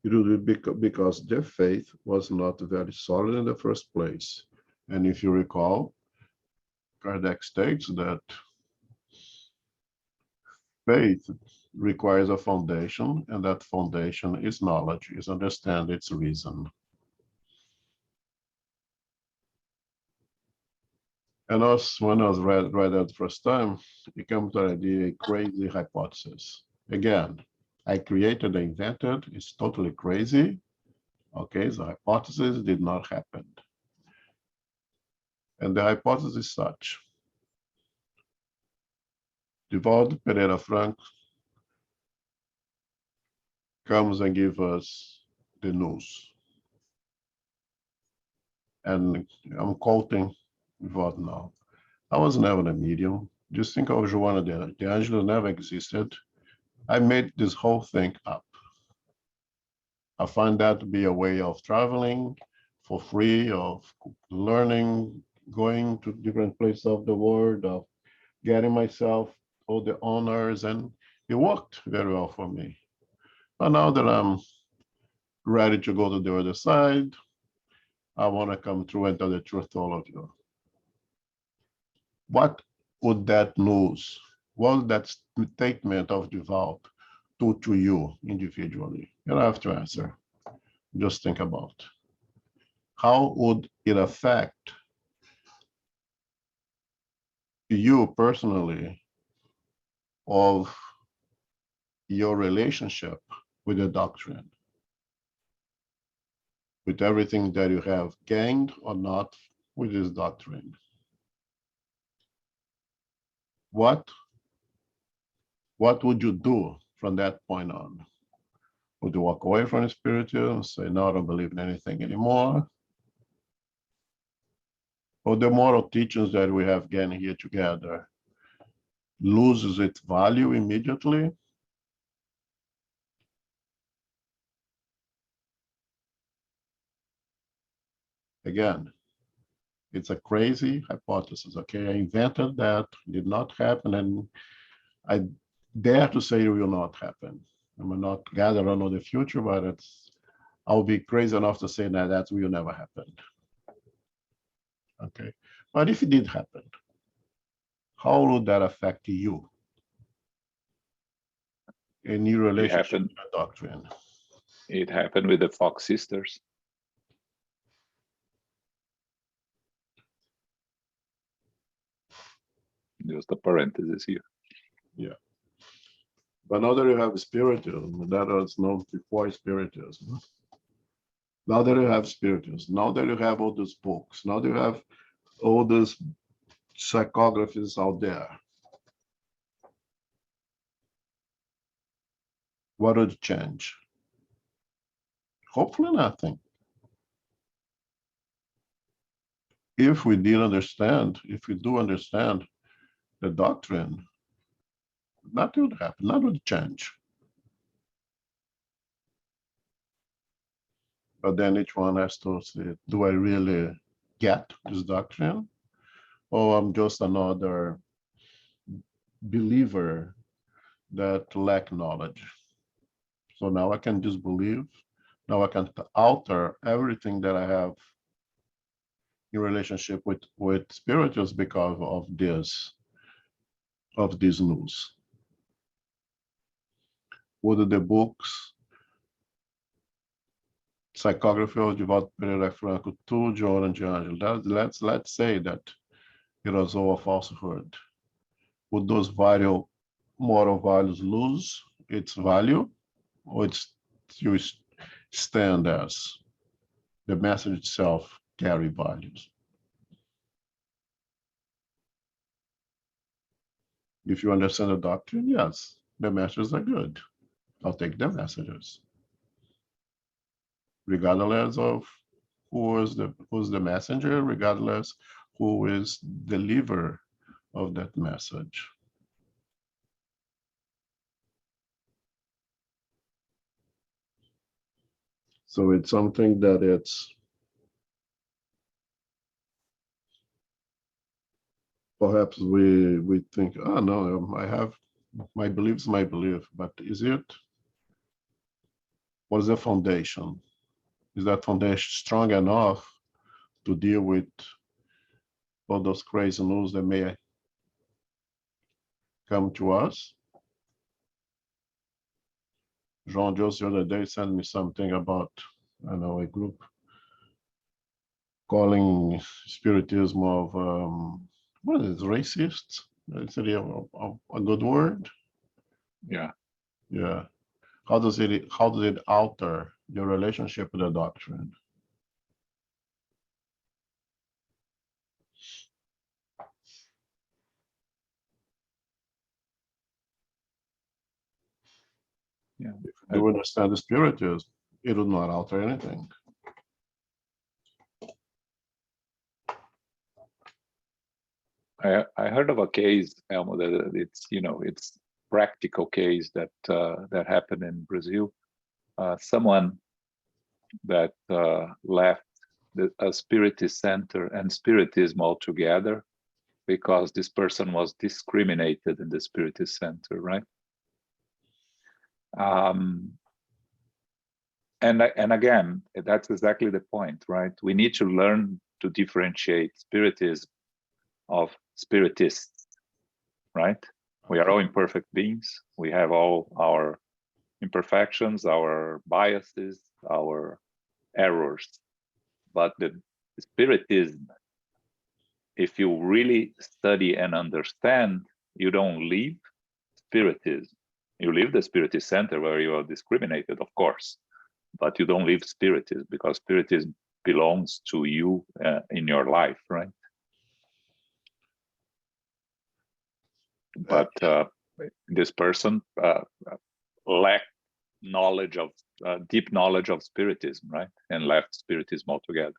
it would be because their faith was not very solid in the first place. And if you recall, Kardec states that faith requires a foundation, and that foundation is knowledge, is understand its reason. And when I was read that the first time, it came to the idea, a crazy hypothesis. Again, I created, invented, it's totally crazy. Okay, the hypothesis did not happen. And the hypothesis is such. Divaldo Pereira Franco comes and gives us the news. And I'm quoting Divaldo now. I was never a medium. Just think of Joana de Angelo never existed. I made this whole thing up. I find that to be a way of traveling for free, of learning, going to different places of the world, of getting myself all the honors, and it worked very well for me. But now that I'm ready to go to the other side, I want to come through and tell the truth to all of you. What would that news, what would that statement of Divaldo do to you individually? You don't have to answer. Just think about how would it affect you personally of your relationship with the doctrine, with everything that you have gained or not with this doctrine. What would you do from that point on? Would you walk away from the spiritualism and say, no, I don't believe in anything anymore? Or the moral teachings that we have gained here together, loses its value immediately? Again, it's a crazy hypothesis, okay? I invented that, did not happen, and I dare to say it will not happen. I may not gather on the future, but I'll be crazy enough to say that will never happen. Okay, but if it did happen, how would that affect you in your relationship with the doctrine? It happened with the Fox sisters. Just a parenthesis here. Yeah. But now that you have spiritism, that was known before spiritism. Now that you have spiritism, now that you have all those books, now that you have all those psychographies out there, what would change? Hopefully nothing. If we did understand, if we do understand the doctrine, nothing would happen, nothing would change. But then each one has to say, do I really get this doctrine? Or I'm just another believer that lack knowledge. So now I can just believe. Now I can alter everything that I have in relationship with spirituals because of this news. Would the books, Psychography of Divaldo Pereira Franco to John and Angel, let's say that it was all a falsehood. Would those moral values lose its value, or it's still stand as the message itself carry values? If you understand the doctrine, yes, the messages are good. I'll take the messages, regardless of who's the messenger, regardless who is the deliverer of that message. So it's something that it's perhaps we think, oh no, I have my belief's my belief, but is it? What is the foundation? Is that foundation strong enough to deal with all those crazy news that may come to us? Jean just the other day sent me something about, I know, a group calling spiritism of what is it, racist? Is it a good word? Yeah. Yeah. How does it alter your relationship with the doctrine? Yeah. If you understand the spiritism, it would not alter anything. I heard of a case, Elmo, that it's practical case that that happened in Brazil. Someone that left a spiritist center and spiritism altogether because this person was discriminated in the spiritist center, right? And again, that's exactly the point, right? We need to learn to differentiate spiritism of spiritists, right? We are all imperfect beings. We have all our imperfections, our biases, our errors. But the spiritism, if you really study and understand, you don't leave spiritism. You leave the spiritist center where you are discriminated, of course, but you don't leave spiritism because spiritism belongs to you in your life, right? But this person lacked knowledge of deep knowledge of spiritism, right, and left spiritism altogether.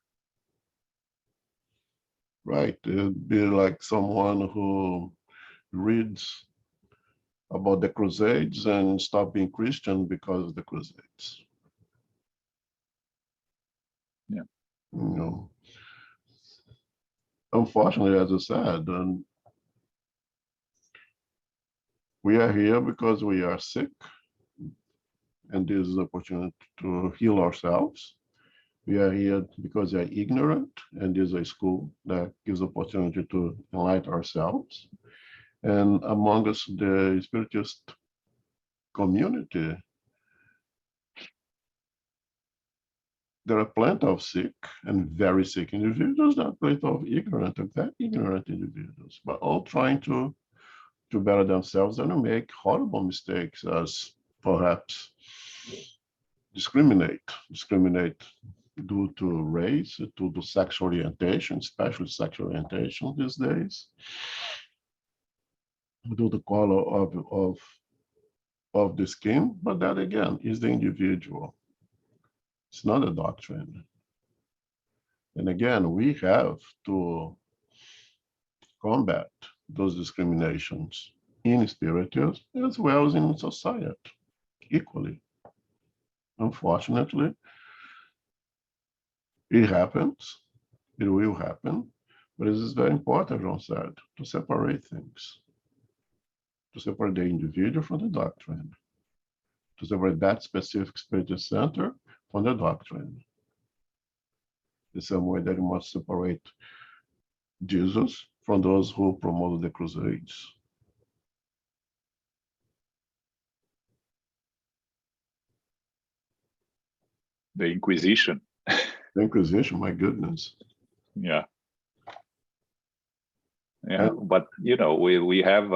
Right. It'd be like someone who reads about the Crusades and stop being Christian because of the Crusades. Yeah. You know, unfortunately, as I said, and we are here because we are sick, and this is an opportunity to heal ourselves. We are here because we are ignorant, and this is a school that gives opportunity to enlighten ourselves. And among us, the Spiritist community, there are plenty of sick and very sick individuals, there are plenty of ignorant and very ignorant individuals, but all trying to better themselves and make horrible mistakes, as perhaps discriminate due to race, due to sexual orientation, especially sexual orientation these days, due to the color of the skin, but that again is the individual. It's not a doctrine. And again, we have to combat those discriminations in spirituals as well as in society, equally. Unfortunately, it happens, it will happen, but it is very important, John said, to separate things, to separate the individual from the doctrine, to separate that specific spiritual center from the doctrine. The same way that you must separate Jesus from those who promoted the Crusades. The Inquisition. The Inquisition, my goodness. Yeah. Yeah, but you know, we have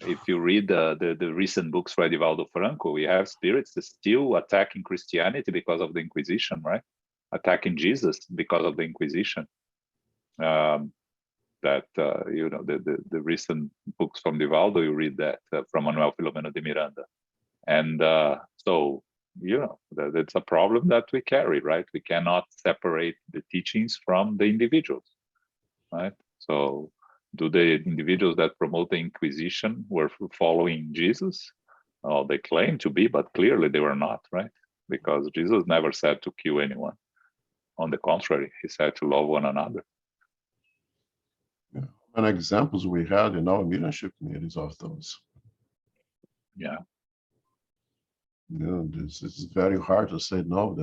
if you read the recent books by Divaldo Franco, we have spirits that still attacking Christianity because of the Inquisition, right? Attacking Jesus because of the Inquisition. That you know, the recent books from Divaldo, you read that from Manuel Filomeno de Miranda, and so you know that's a problem that we carry, right? We cannot separate the teachings from the individuals, right? So, do the individuals that promote the Inquisition were following Jesus? Oh, they claim to be, but clearly they were not, right? Because Jesus never said to kill anyone. On the contrary, he said to love one another. Yeah. And examples we had in our mediumship meetings of those. Yeah. You know, this is very hard to say no.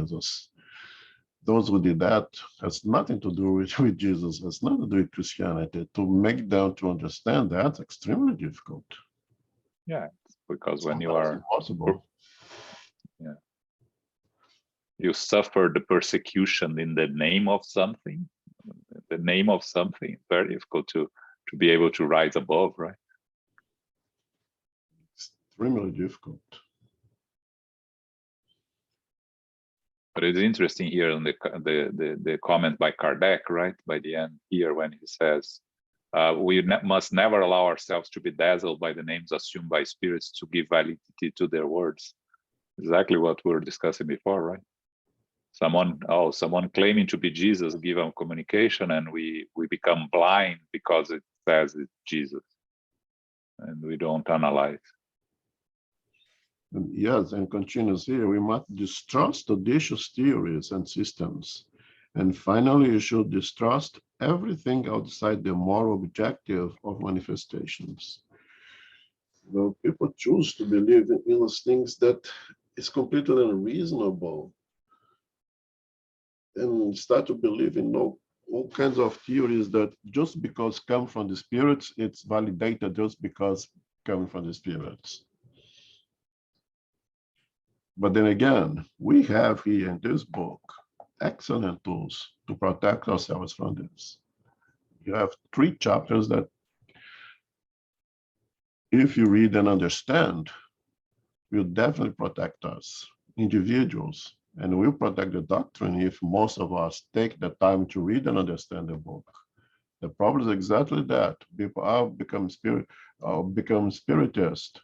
Those who did that has nothing to do with Jesus, has nothing to do with Christianity. To make them to understand that's extremely difficult. Yeah, because when you Sometimes are impossible. Yeah, you suffer the persecution in the name of something. The name of something, very difficult to be able to rise above, right? Extremely difficult. But it's interesting here on the comment by Kardec, right? By the end here, when he says, we must never allow ourselves to be dazzled by the names assumed by spirits to give validity to their words. Exactly what we were discussing before, right? Someone claiming to be Jesus give them communication, and we become blind because it says it's Jesus, and we don't analyze. And yes, and continues here, we must distrust audacious theories and systems. And finally, you should distrust everything outside the moral objective of manifestations. Well, people choose to believe in those things that is completely unreasonable and start to believe in all kinds of theories that just because come from the spirits, it's validated just because coming from the spirits. But then again, we have here in this book excellent tools to protect ourselves from this. You have 3 chapters that, if you read and understand, will definitely protect us, individuals, and will protect the doctrine if most of us take the time to read and understand the book. The problem is exactly that. People are become spiritist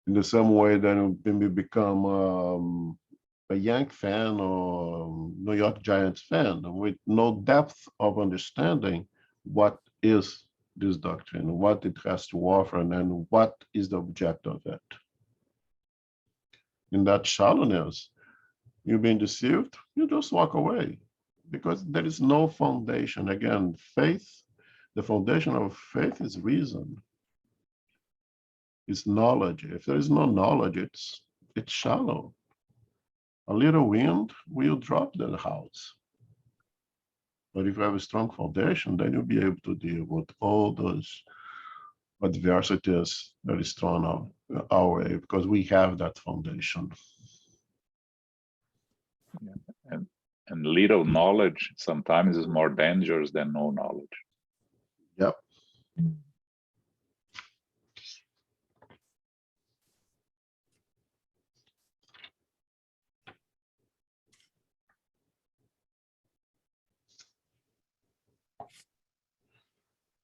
in the same way that when we become a Yankee fan or New York Giants fan with no depth of understanding what is this doctrine, what it has to offer, and then what is the objective of it. In that shallowness, you've been deceived, you just walk away because there is no foundation. Again, faith, the foundation of faith is reason, is knowledge. If there is no knowledge, it's shallow. A little wind will drop the house. But if you have a strong foundation, then you'll be able to deal with all those adversities that is thrown our way because we have that foundation. Yeah. And little knowledge sometimes is more dangerous than no knowledge. Yep.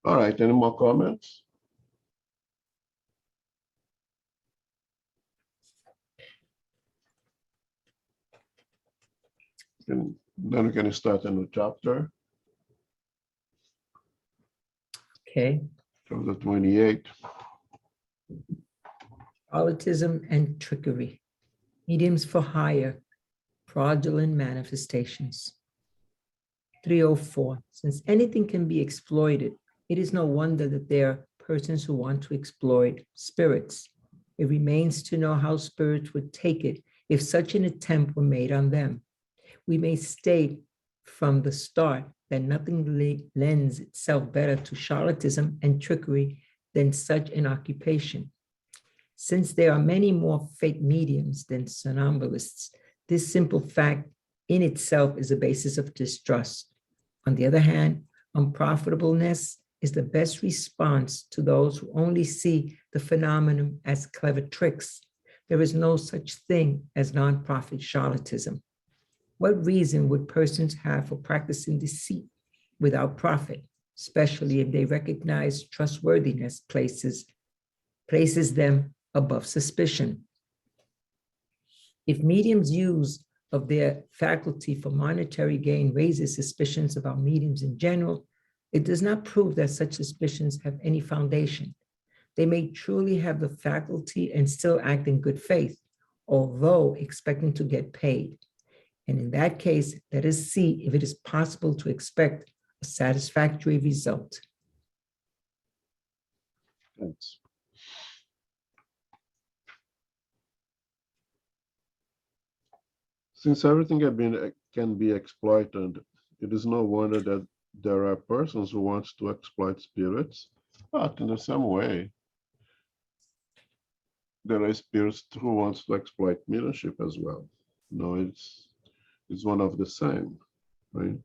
All right, any more comments? And then we can start a new chapter, Okay. chapter 28. Charlatanism and trickery. Mediums for hire. Fraudulent manifestations. 304. Since anything can be exploited, it is no wonder that there are persons who want to exploit spirits. It remains to know how spirits would take it if such an attempt were made on them. We may state from the start that nothing lends itself better to charlatanism and trickery than such an occupation. Since there are many more fake mediums than somnambulists, this simple fact in itself is a basis of distrust. On the other hand, unprofitableness is the best response to those who only see the phenomenon as clever tricks. There is no such thing as non-profit charlatanism. What reason would persons have for practicing deceit without profit, especially if they recognize trustworthiness places them above suspicion? If mediums' use of their faculty for monetary gain raises suspicions about mediums in general, it does not prove that such suspicions have any foundation. They may truly have the faculty and still act in good faith, although expecting to get paid. And in that case, let us see if it is possible to expect a satisfactory result. Thanks. Since everything can be exploited, it is no wonder that there are persons who want to exploit spirits, but in the same way, there are spirits who want to exploit mediumship as well. No, it's one of the same, right?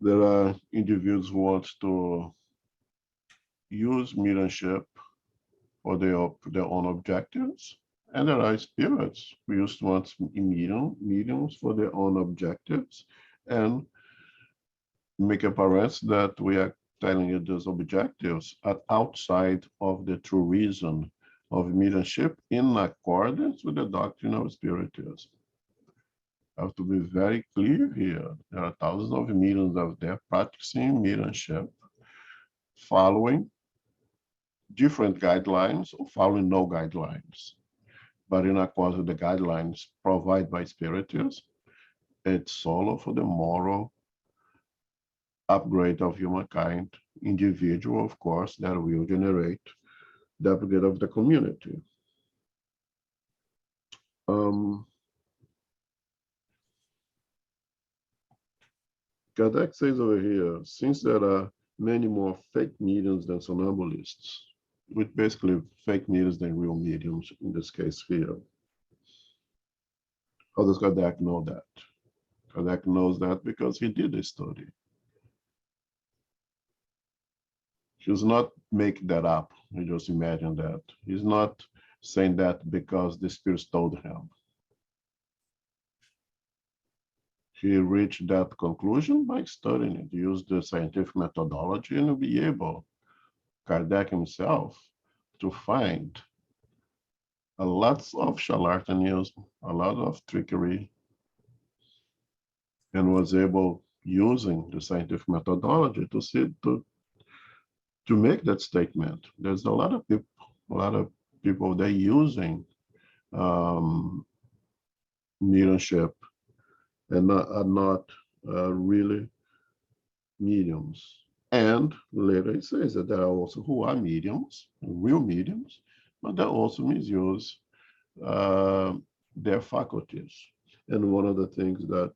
There are individuals who want to use mediumship for their own objectives, and there are spirits who used to want mediums for their own objectives, and make appearance that we are telling you those objectives are outside of the true reason of mediumship in accordance with the doctrine of spiritism. I have to be very clear here. There are thousands of mediums out there practicing mediumship, following different guidelines or following no guidelines. But in accordance with the guidelines provided by spiritism, it's solo for the moral upgrade of humankind, individual, of course, that will generate the upgrade of the community. Kardec says over here, since there are many more fake mediums than somnambulists, with basically fake mediums than real mediums in this case here. How does Kardec know that? Kardec knows that because he did a study. He's not making that up. He just imagined that. He's not saying that because the spirits told him. He reached that conclusion by studying it, used the scientific methodology, and will be able, Kardec himself, to find a lot of charlatanism, a lot of trickery, and was able using the scientific methodology to see to make that statement. There's a lot of people they're using mediumship and are not really mediums. And later it says that there are also who are mediums, real mediums, but they also misuse their faculties. And one of the things that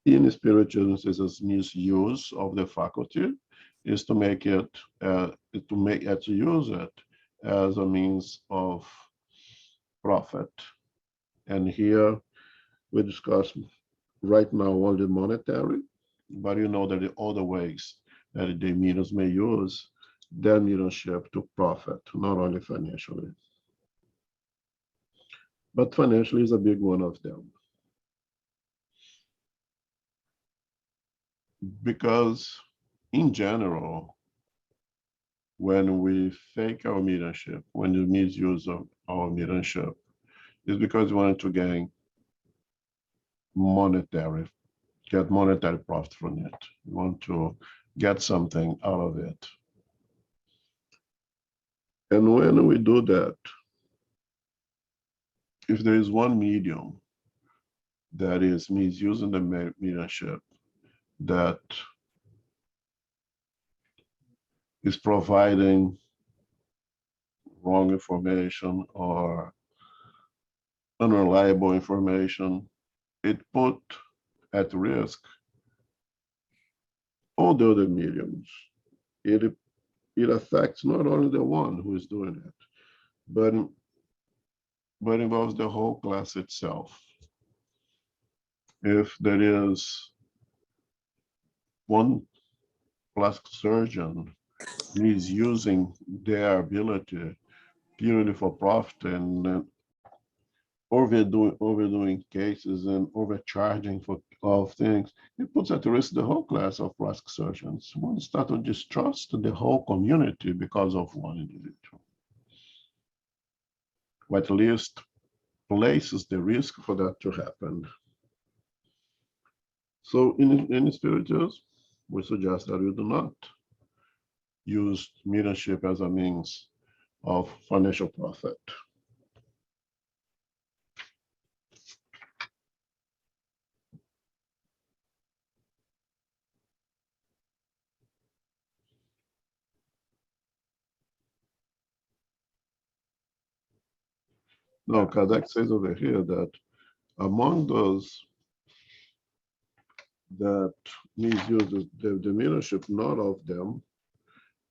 in spiritualism is this misuse of the faculty is to make it to use it as a means of profit. And here we discuss right now only monetary, but you know that the other ways that the mediums may use their mediumship to profit, not only financially. But financially is a big one of them. Because in general, when we fake our mediumship, when we misuse of our mediumship, it's because we want to gain get monetary profit from it. We want to get something out of it. And when we do that, if there is one medium that is misusing the mediumship, that is providing wrong information or unreliable information, it put at risk all the other mediums. It affects not only the one who is doing it, but involves the whole class itself. If there is one plastic surgeon misusing their ability purely for profit and overdoing cases and overcharging of things, it puts at risk the whole class of plastic surgeons. One start to distrust the whole community because of one individual, or at least places the risk for that to happen. So in spirituals, we suggest that you do not use mediumship as a means of financial profit. Now, Kardec says over here that among those that misuse the mediumship, not of them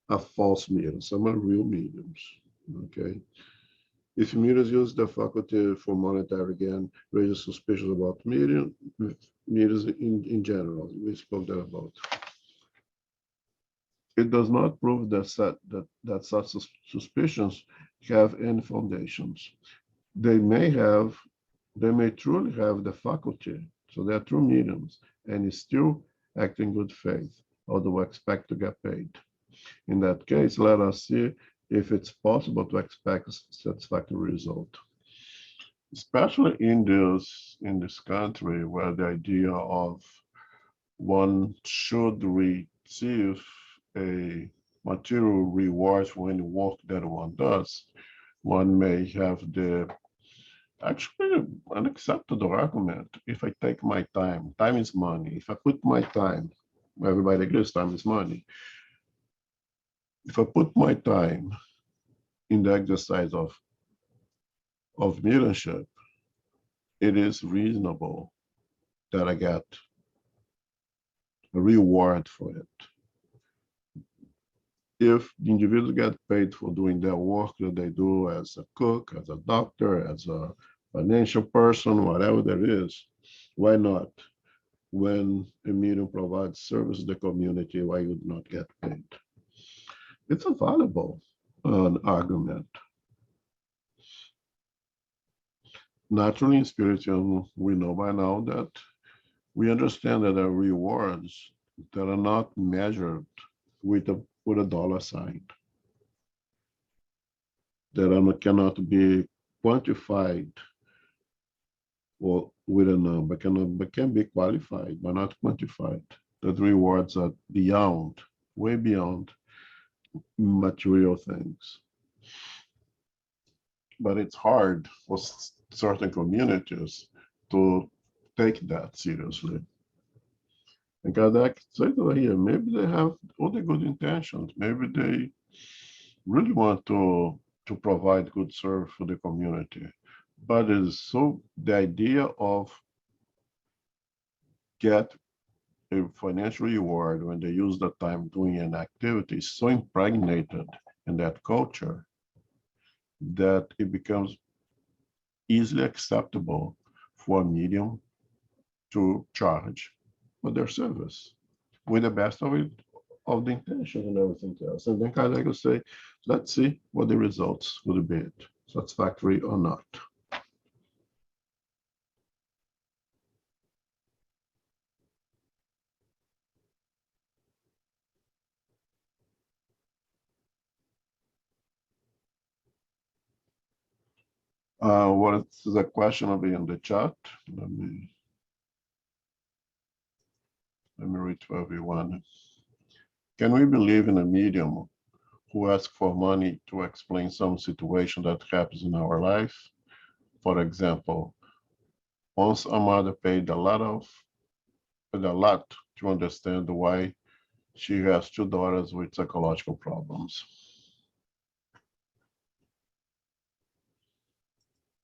are false mediums, some are real mediums, okay? If mediums use the faculty for monetary gain, raises suspicion about mediums in general. We spoke that about. It does not prove that such suspicions have any foundations. They may truly have the faculty, so they are true mediums, and still act in good faith, although expect to get paid. In that case, let us see if it's possible to expect a satisfactory result. Especially in this country where the idea of one should receive a material reward for any work that one does, one may have actually an acceptable argument. If I take my time is money. If I put my time, everybody agrees time is money. If I put my time in the exercise of mediumship, it is reasonable that I get a reward for it. If the individuals get paid for doing their work that they do as a cook, as a doctor, as a financial person, whatever there is, why not? When a medium provides service to the community, why you would not get paid? It's a valuable argument. Naturally, in spiritualism, we know by now that we understand that there are rewards that are not measured with a dollar sign, that cannot be quantified or with a number can be qualified but not quantified. The rewards are beyond, way beyond material things. But it's hard for certain communities to take that seriously. And Kardec said over here, maybe they have all the good intentions. Maybe they really want to provide good service for the community. But it's so the idea of get a financial reward when they use the time doing an activity is so impregnated in that culture that it becomes easily acceptable for a medium to charge for their service with the best of it, of the intention and everything else. And then Kardec will say, let's see what the results will be, satisfactory or not. What is the question will be in the chat? Let me read to everyone. Can we believe in a medium who asks for money to explain some situation that happens in our life? For example, once a mother paid a lot to understand why she has two daughters with psychological problems.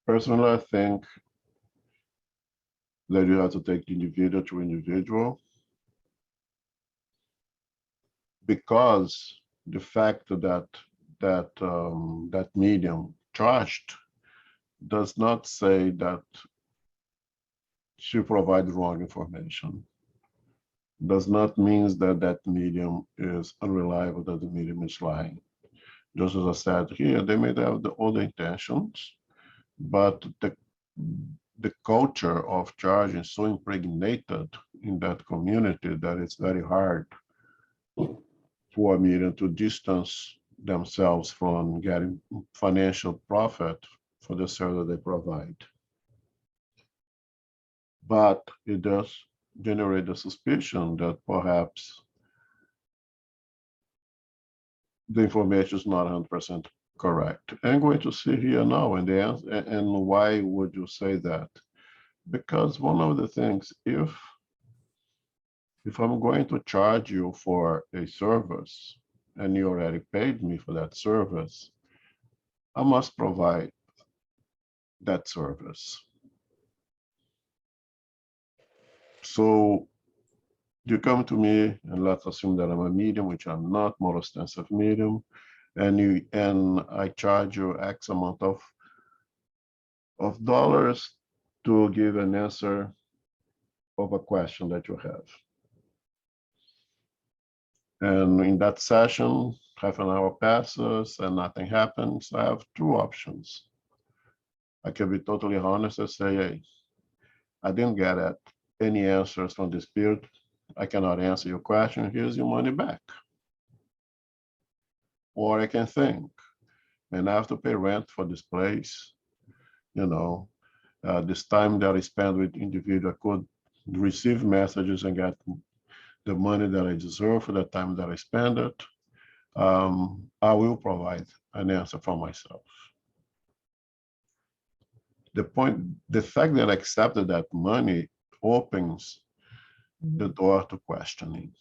Personally, I think that you have to take individual to individual, because the fact that that medium charged does not say that she provides wrong information. Does not mean that that medium is unreliable, that the medium is lying. Just as I said here, they may have all the intentions, but the culture of charging is so impregnated in that community that it's very hard for a medium to distance themselves from getting financial profit for the service they provide. But it does generate the suspicion that perhaps the information is not 100% correct. I'm going to see here now, and why would you say that? Because one of the things, if I'm going to charge you for a service and you already paid me for that service, I must provide that service. So you come to me, and let's assume that I'm a medium, which I'm not, more extensive medium, and I charge you X amount of dollars to give an answer of a question that you have. And in that session, half an hour passes and nothing happens. I have two options. I can be totally honest and say, hey, I didn't get any answers from the spirit. I cannot answer your question. Here's your money back. Or I can think, and I have to pay rent for this place. You know, this time that I spend with individual, I could receive messages and get the money that I deserve for the time that I spend it. I will provide an answer for myself. The fact that I accepted that money opens the door to questioning.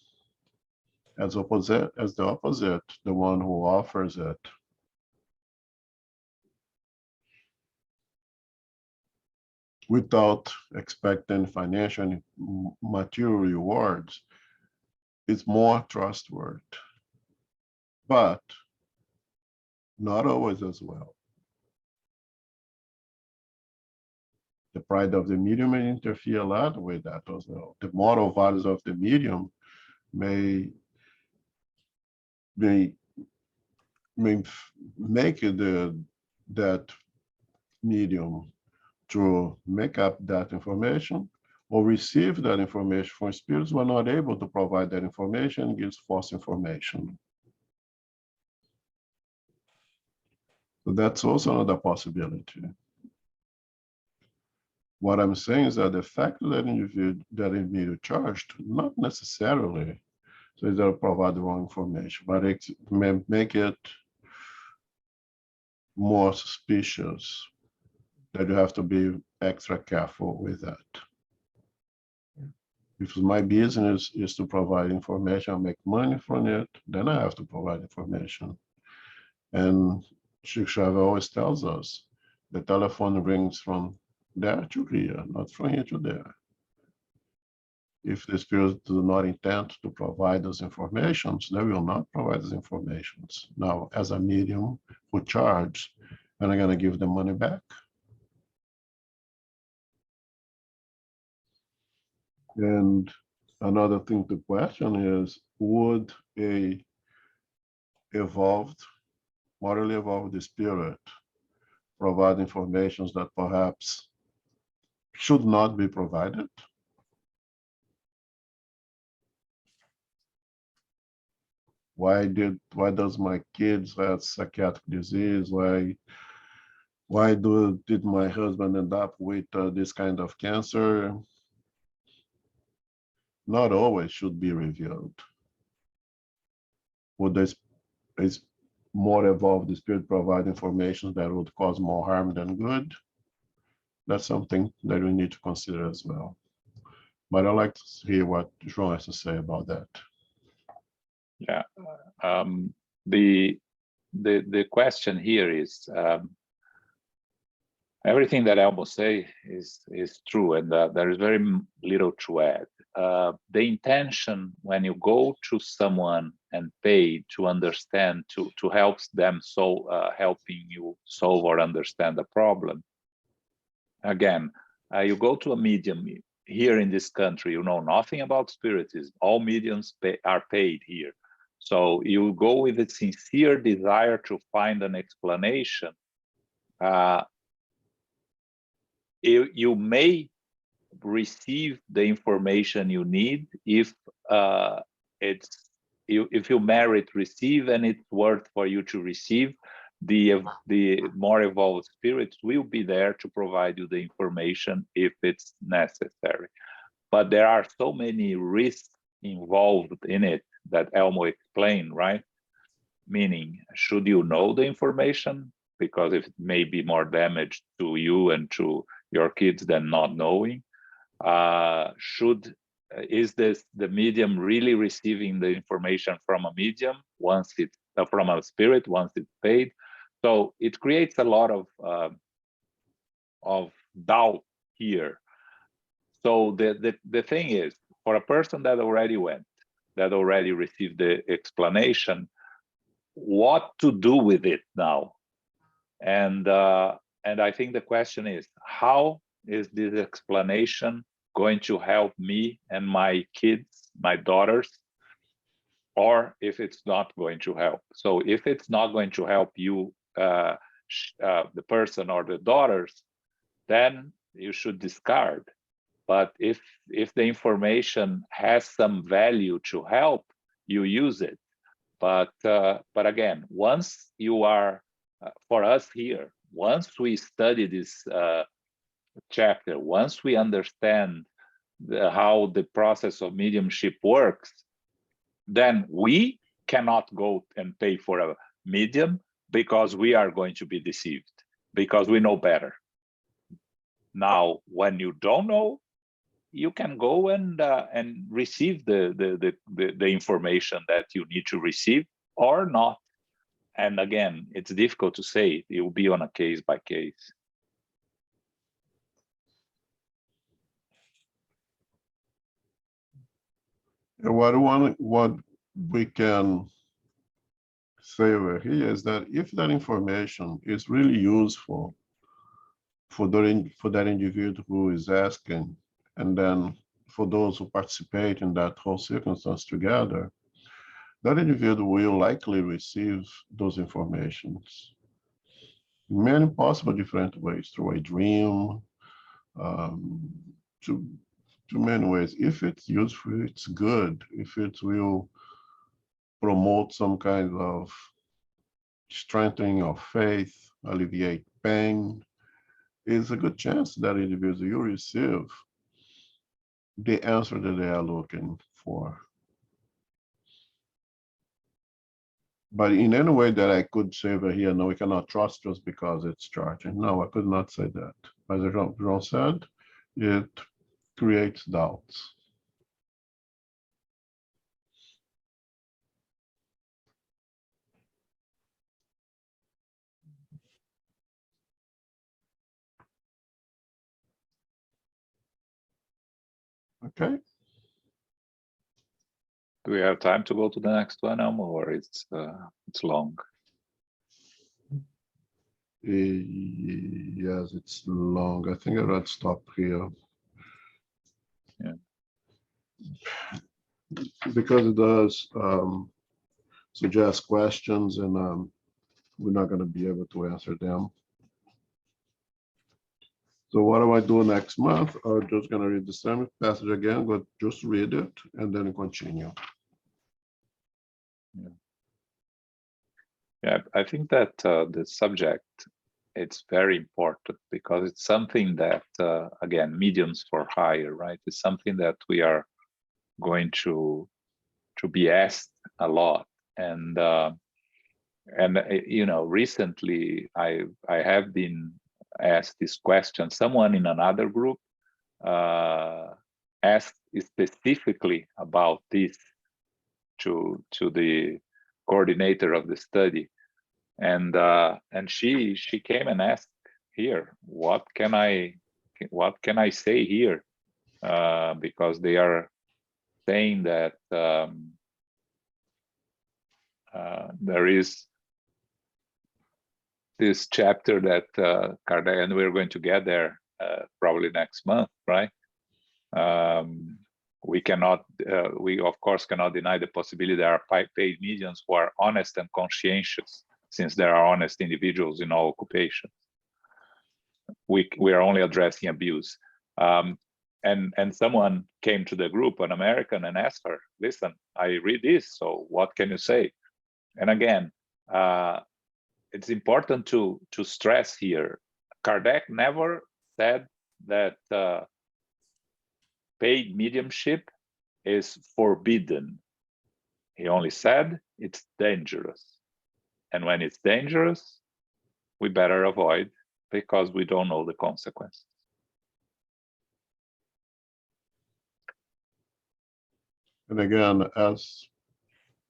As the opposite, the one who offers it without expecting financial and material rewards is more trustworthy, but not always as well. The pride of the medium may interfere a lot with that as well. The moral values of the medium may make that medium to make up that information or receive that information from spirits who are not able to provide that information, gives false information. So that's also another possibility. What I'm saying is that the fact that individual charged, not necessarily, so they'll provide the wrong information, but it may make it more suspicious that you have to be extra careful with that. If my business is to provide information and make money from it, then I have to provide information. And Shikshav always tells us the telephone rings from there to here, not from here to there. If the spirits do not intend to provide those informations, they will not provide those informations. Now, as a medium who charge, and I'm going to give them money back. And another thing to question is, would a morally evolved spirit provide information that perhaps should not be provided? Why does my kids have psychiatric disease? Why did my husband end up with this kind of cancer? Not always should be revealed. Would this is more evolved spirit provide information that would cause more harm than good? That's something that we need to consider as well. But I'd like to hear what João has to say about that. Yeah, the question here is, everything that Elmo say is true, and there is very little to add. The intention when you go to someone and pay to understand, to help them helping you solve or understand the problem. Again, you go to a medium here in this country, you know nothing about spiritism. All mediums are paid here. So you go with a sincere desire to find an explanation. You may receive the information you need if you merit receive and it's worth for you to receive. The more evolved spirits will be there to provide you the information if it's necessary. But there are so many risks involved in it that Elmo explained, right? Meaning, should you know the information? Because it may be more damage to you and to your kids than not knowing. Is the medium really receiving the information from a medium once it's from a spirit once it's paid? So it creates a lot of doubt here. So the thing is, for a person that already went, that already received the explanation, what to do with it now? And I think the question is, how is this explanation going to help me and my kids, my daughters, or if it's not going to help? So if it's not going to help you, the person or the daughters, then you should discard. But if the information has some value to help, you use it. But again, once you are, for us here, once we study this chapter, once we understand how the process of mediumship works, then we cannot go and pay for a medium because we are going to be deceived, because we know better. Now, when you don't know, you can go and receive the information that you need to receive or not. And again, it's difficult to say. It will be on a case by case. What we can say over here is that if that information is really useful for that individual who is asking, and then for those who participate in that whole circumstance together, that individual will likely receive those informations in many possible different ways, through a dream, to many ways. If it's useful, it's good. If it will promote some kind of strengthening of faith, alleviate pain, it's a good chance that individual you receive the answer that they are looking for. But in any way that I could say over here, no, we cannot trust just because it's charging. No, I could not say that. As Jean said, it creates doubts. Okay. Do we have time to go to the next one, or it's long? Yes, it's long. I think I'll stop here. Yeah. Because it does suggest questions, and we're not going to be able to answer them. So what do I do next month? I'm just going to read the same passage again, but just read it and then continue. Yeah, I think that the subject, it's very important because it's something that, again, mediums for hire, right? It's something that we are going to be asked a lot. And you know, recently I have been asked this question. Someone in another group asked specifically about this to the coordinator of the study, and she came and asked, here, what can I say here, because they are saying that there is this chapter that Kardec, and we're going to get there probably next month, right? We cannot, we of course cannot deny the possibility there are paid mediums who are honest and conscientious, since there are honest individuals in all occupations. We are only addressing abuse. And someone came to the group, an American, and asked her, listen, I read this, so what can you say? And again, it's important to stress here, Kardec never said that paid mediumship is forbidden. He only said it's dangerous. And when it's dangerous, we better avoid, because we don't know the consequences. And again, as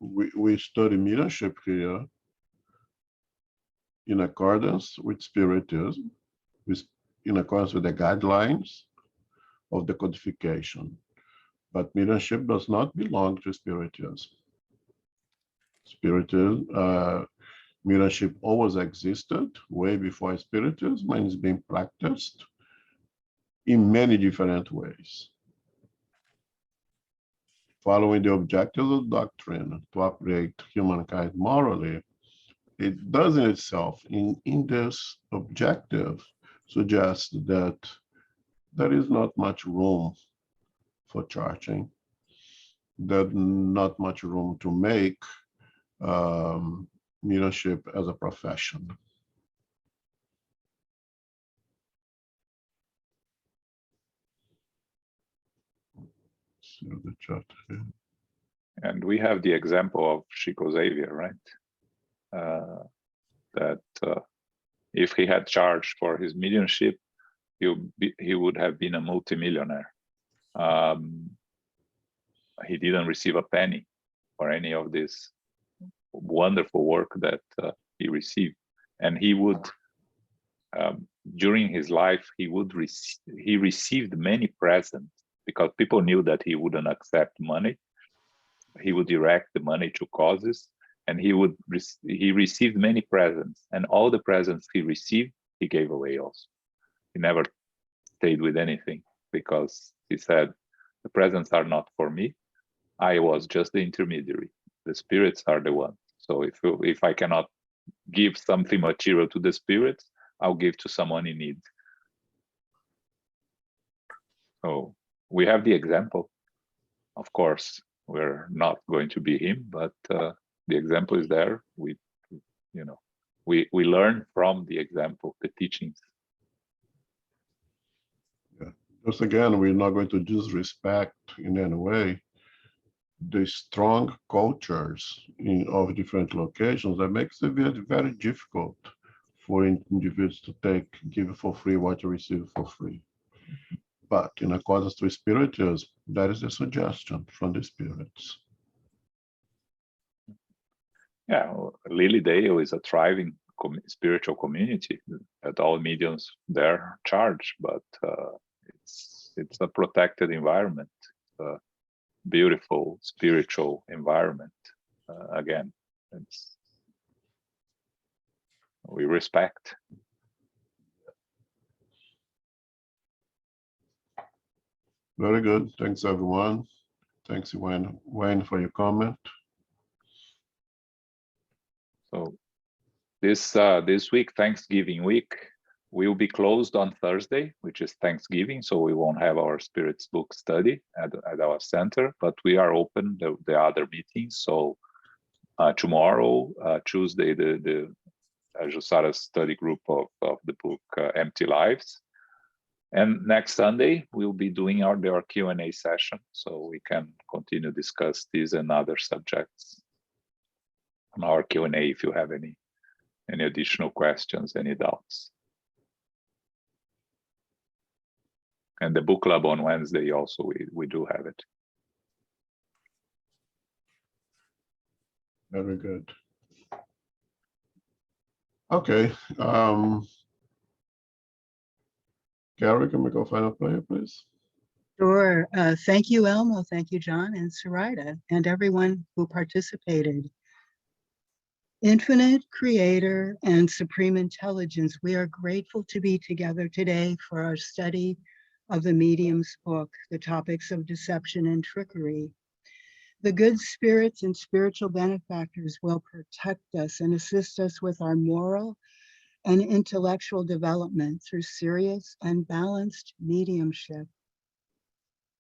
we study mediumship here, in accordance with Spiritism, in accordance with the guidelines of the codification. But mediumship does not belong to Spiritism. Mediumship always existed way before Spiritism, and is being practiced in many different ways. Following the objectives of doctrine to upgrade humankind morally, it does in itself, in this objective, suggest that there is not much room for charging. There's not much room to make mediumship as a profession. So the chart here. And we have the example of Chico Xavier, right? That if he had charged for his mediumship, he would have been a multimillionaire. He didn't receive a penny for any of this wonderful work that he received, and he would, during his life, he received many presents, because people knew that he wouldn't accept money. He would direct the money to causes, and he received many presents, and all the presents he received, he gave away also. He never stayed with anything, because he said, the presents are not for me. I was just the intermediary. The spirits are the ones. So if I cannot give something material to the spirits, I'll give to someone in need. So we have the example. Of course, we're not going to be him, but the example is there. We learn from the example, the teachings. Once again, we're not going to disrespect in any way the strong cultures of different locations that makes it very, very difficult for individuals to give for free what you receive for free. But in accordance to spiritism, that is the suggestion from the spirits. Yeah, Lily Dale is a thriving spiritual community that all mediums there charge, but it's a protected environment, a beautiful spiritual environment. Again, we respect. Very good. Thanks, everyone. Thanks, Wayne, for your comment. So this week, Thanksgiving week, will be closed on Thursday, which is Thanksgiving, so we won't have our spirits book study at our center, but we are open the other meetings. So tomorrow, Tuesday, the Jussara study group of the book Empty Lives. And next Sunday, we'll be doing our Q&A session, so we can continue to discuss these and other subjects on our Q&A if you have any additional questions, any doubts. And the book club on Wednesday also, we do have it. Very good. Okay. Gary, can we go final prayer, please? Sure. Thank you, Elmo. Thank you, John and Sarita, and everyone who participated. Infinite Creator and Supreme Intelligence, we are grateful to be together today for our study of the Medium's book, The Topics of Deception and Trickery. The good spirits and spiritual benefactors will protect us and assist us with our moral and intellectual development through serious and balanced mediumship.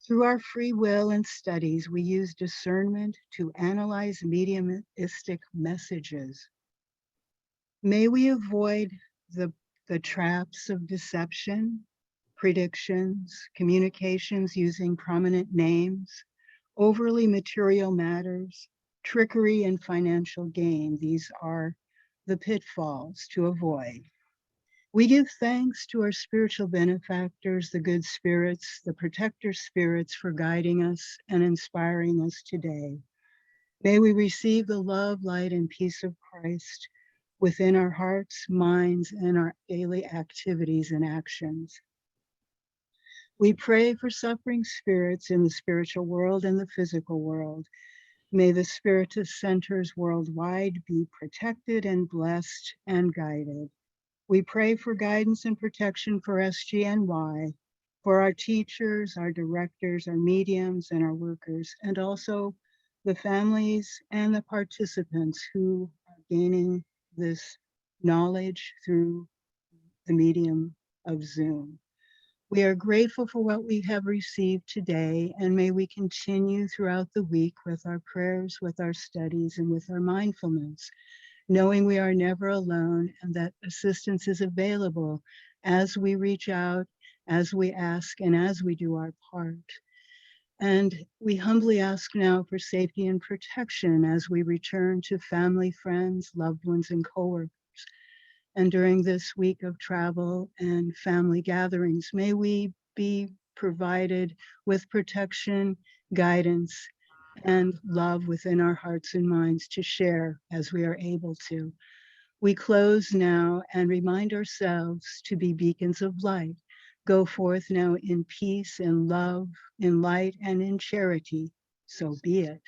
Through our free will and studies, we use discernment to analyze mediumistic messages. May we avoid the traps of deception, predictions, communications using prominent names, overly material matters, trickery, and financial gain. These are the pitfalls to avoid. We give thanks to our spiritual benefactors, the good spirits, the protector spirits, for guiding us and inspiring us today. May we receive the love, light, and peace of Christ within our hearts, minds, and our daily activities and actions. We pray for suffering spirits in the spiritual world and the physical world. May the spiritist centers worldwide be protected and blessed and guided. We pray for guidance and protection for SGNY, for our teachers, our directors, our mediums, and our workers, and also the families and the participants who are gaining this knowledge through the medium of Zoom. We are grateful for what we have received today, and may we continue throughout the week with our prayers, with our studies, and with our mindfulness, knowing we are never alone and that assistance is available as we reach out, as we ask, and as we do our part. And we humbly ask now for safety and protection as we return to family, friends, loved ones, and coworkers. And during this week of travel and family gatherings, may we be provided with protection, guidance, and love within our hearts and minds to share as we are able to. We close now and remind ourselves to be beacons of light. Go forth now in peace, in love, in light, and in charity. So be it.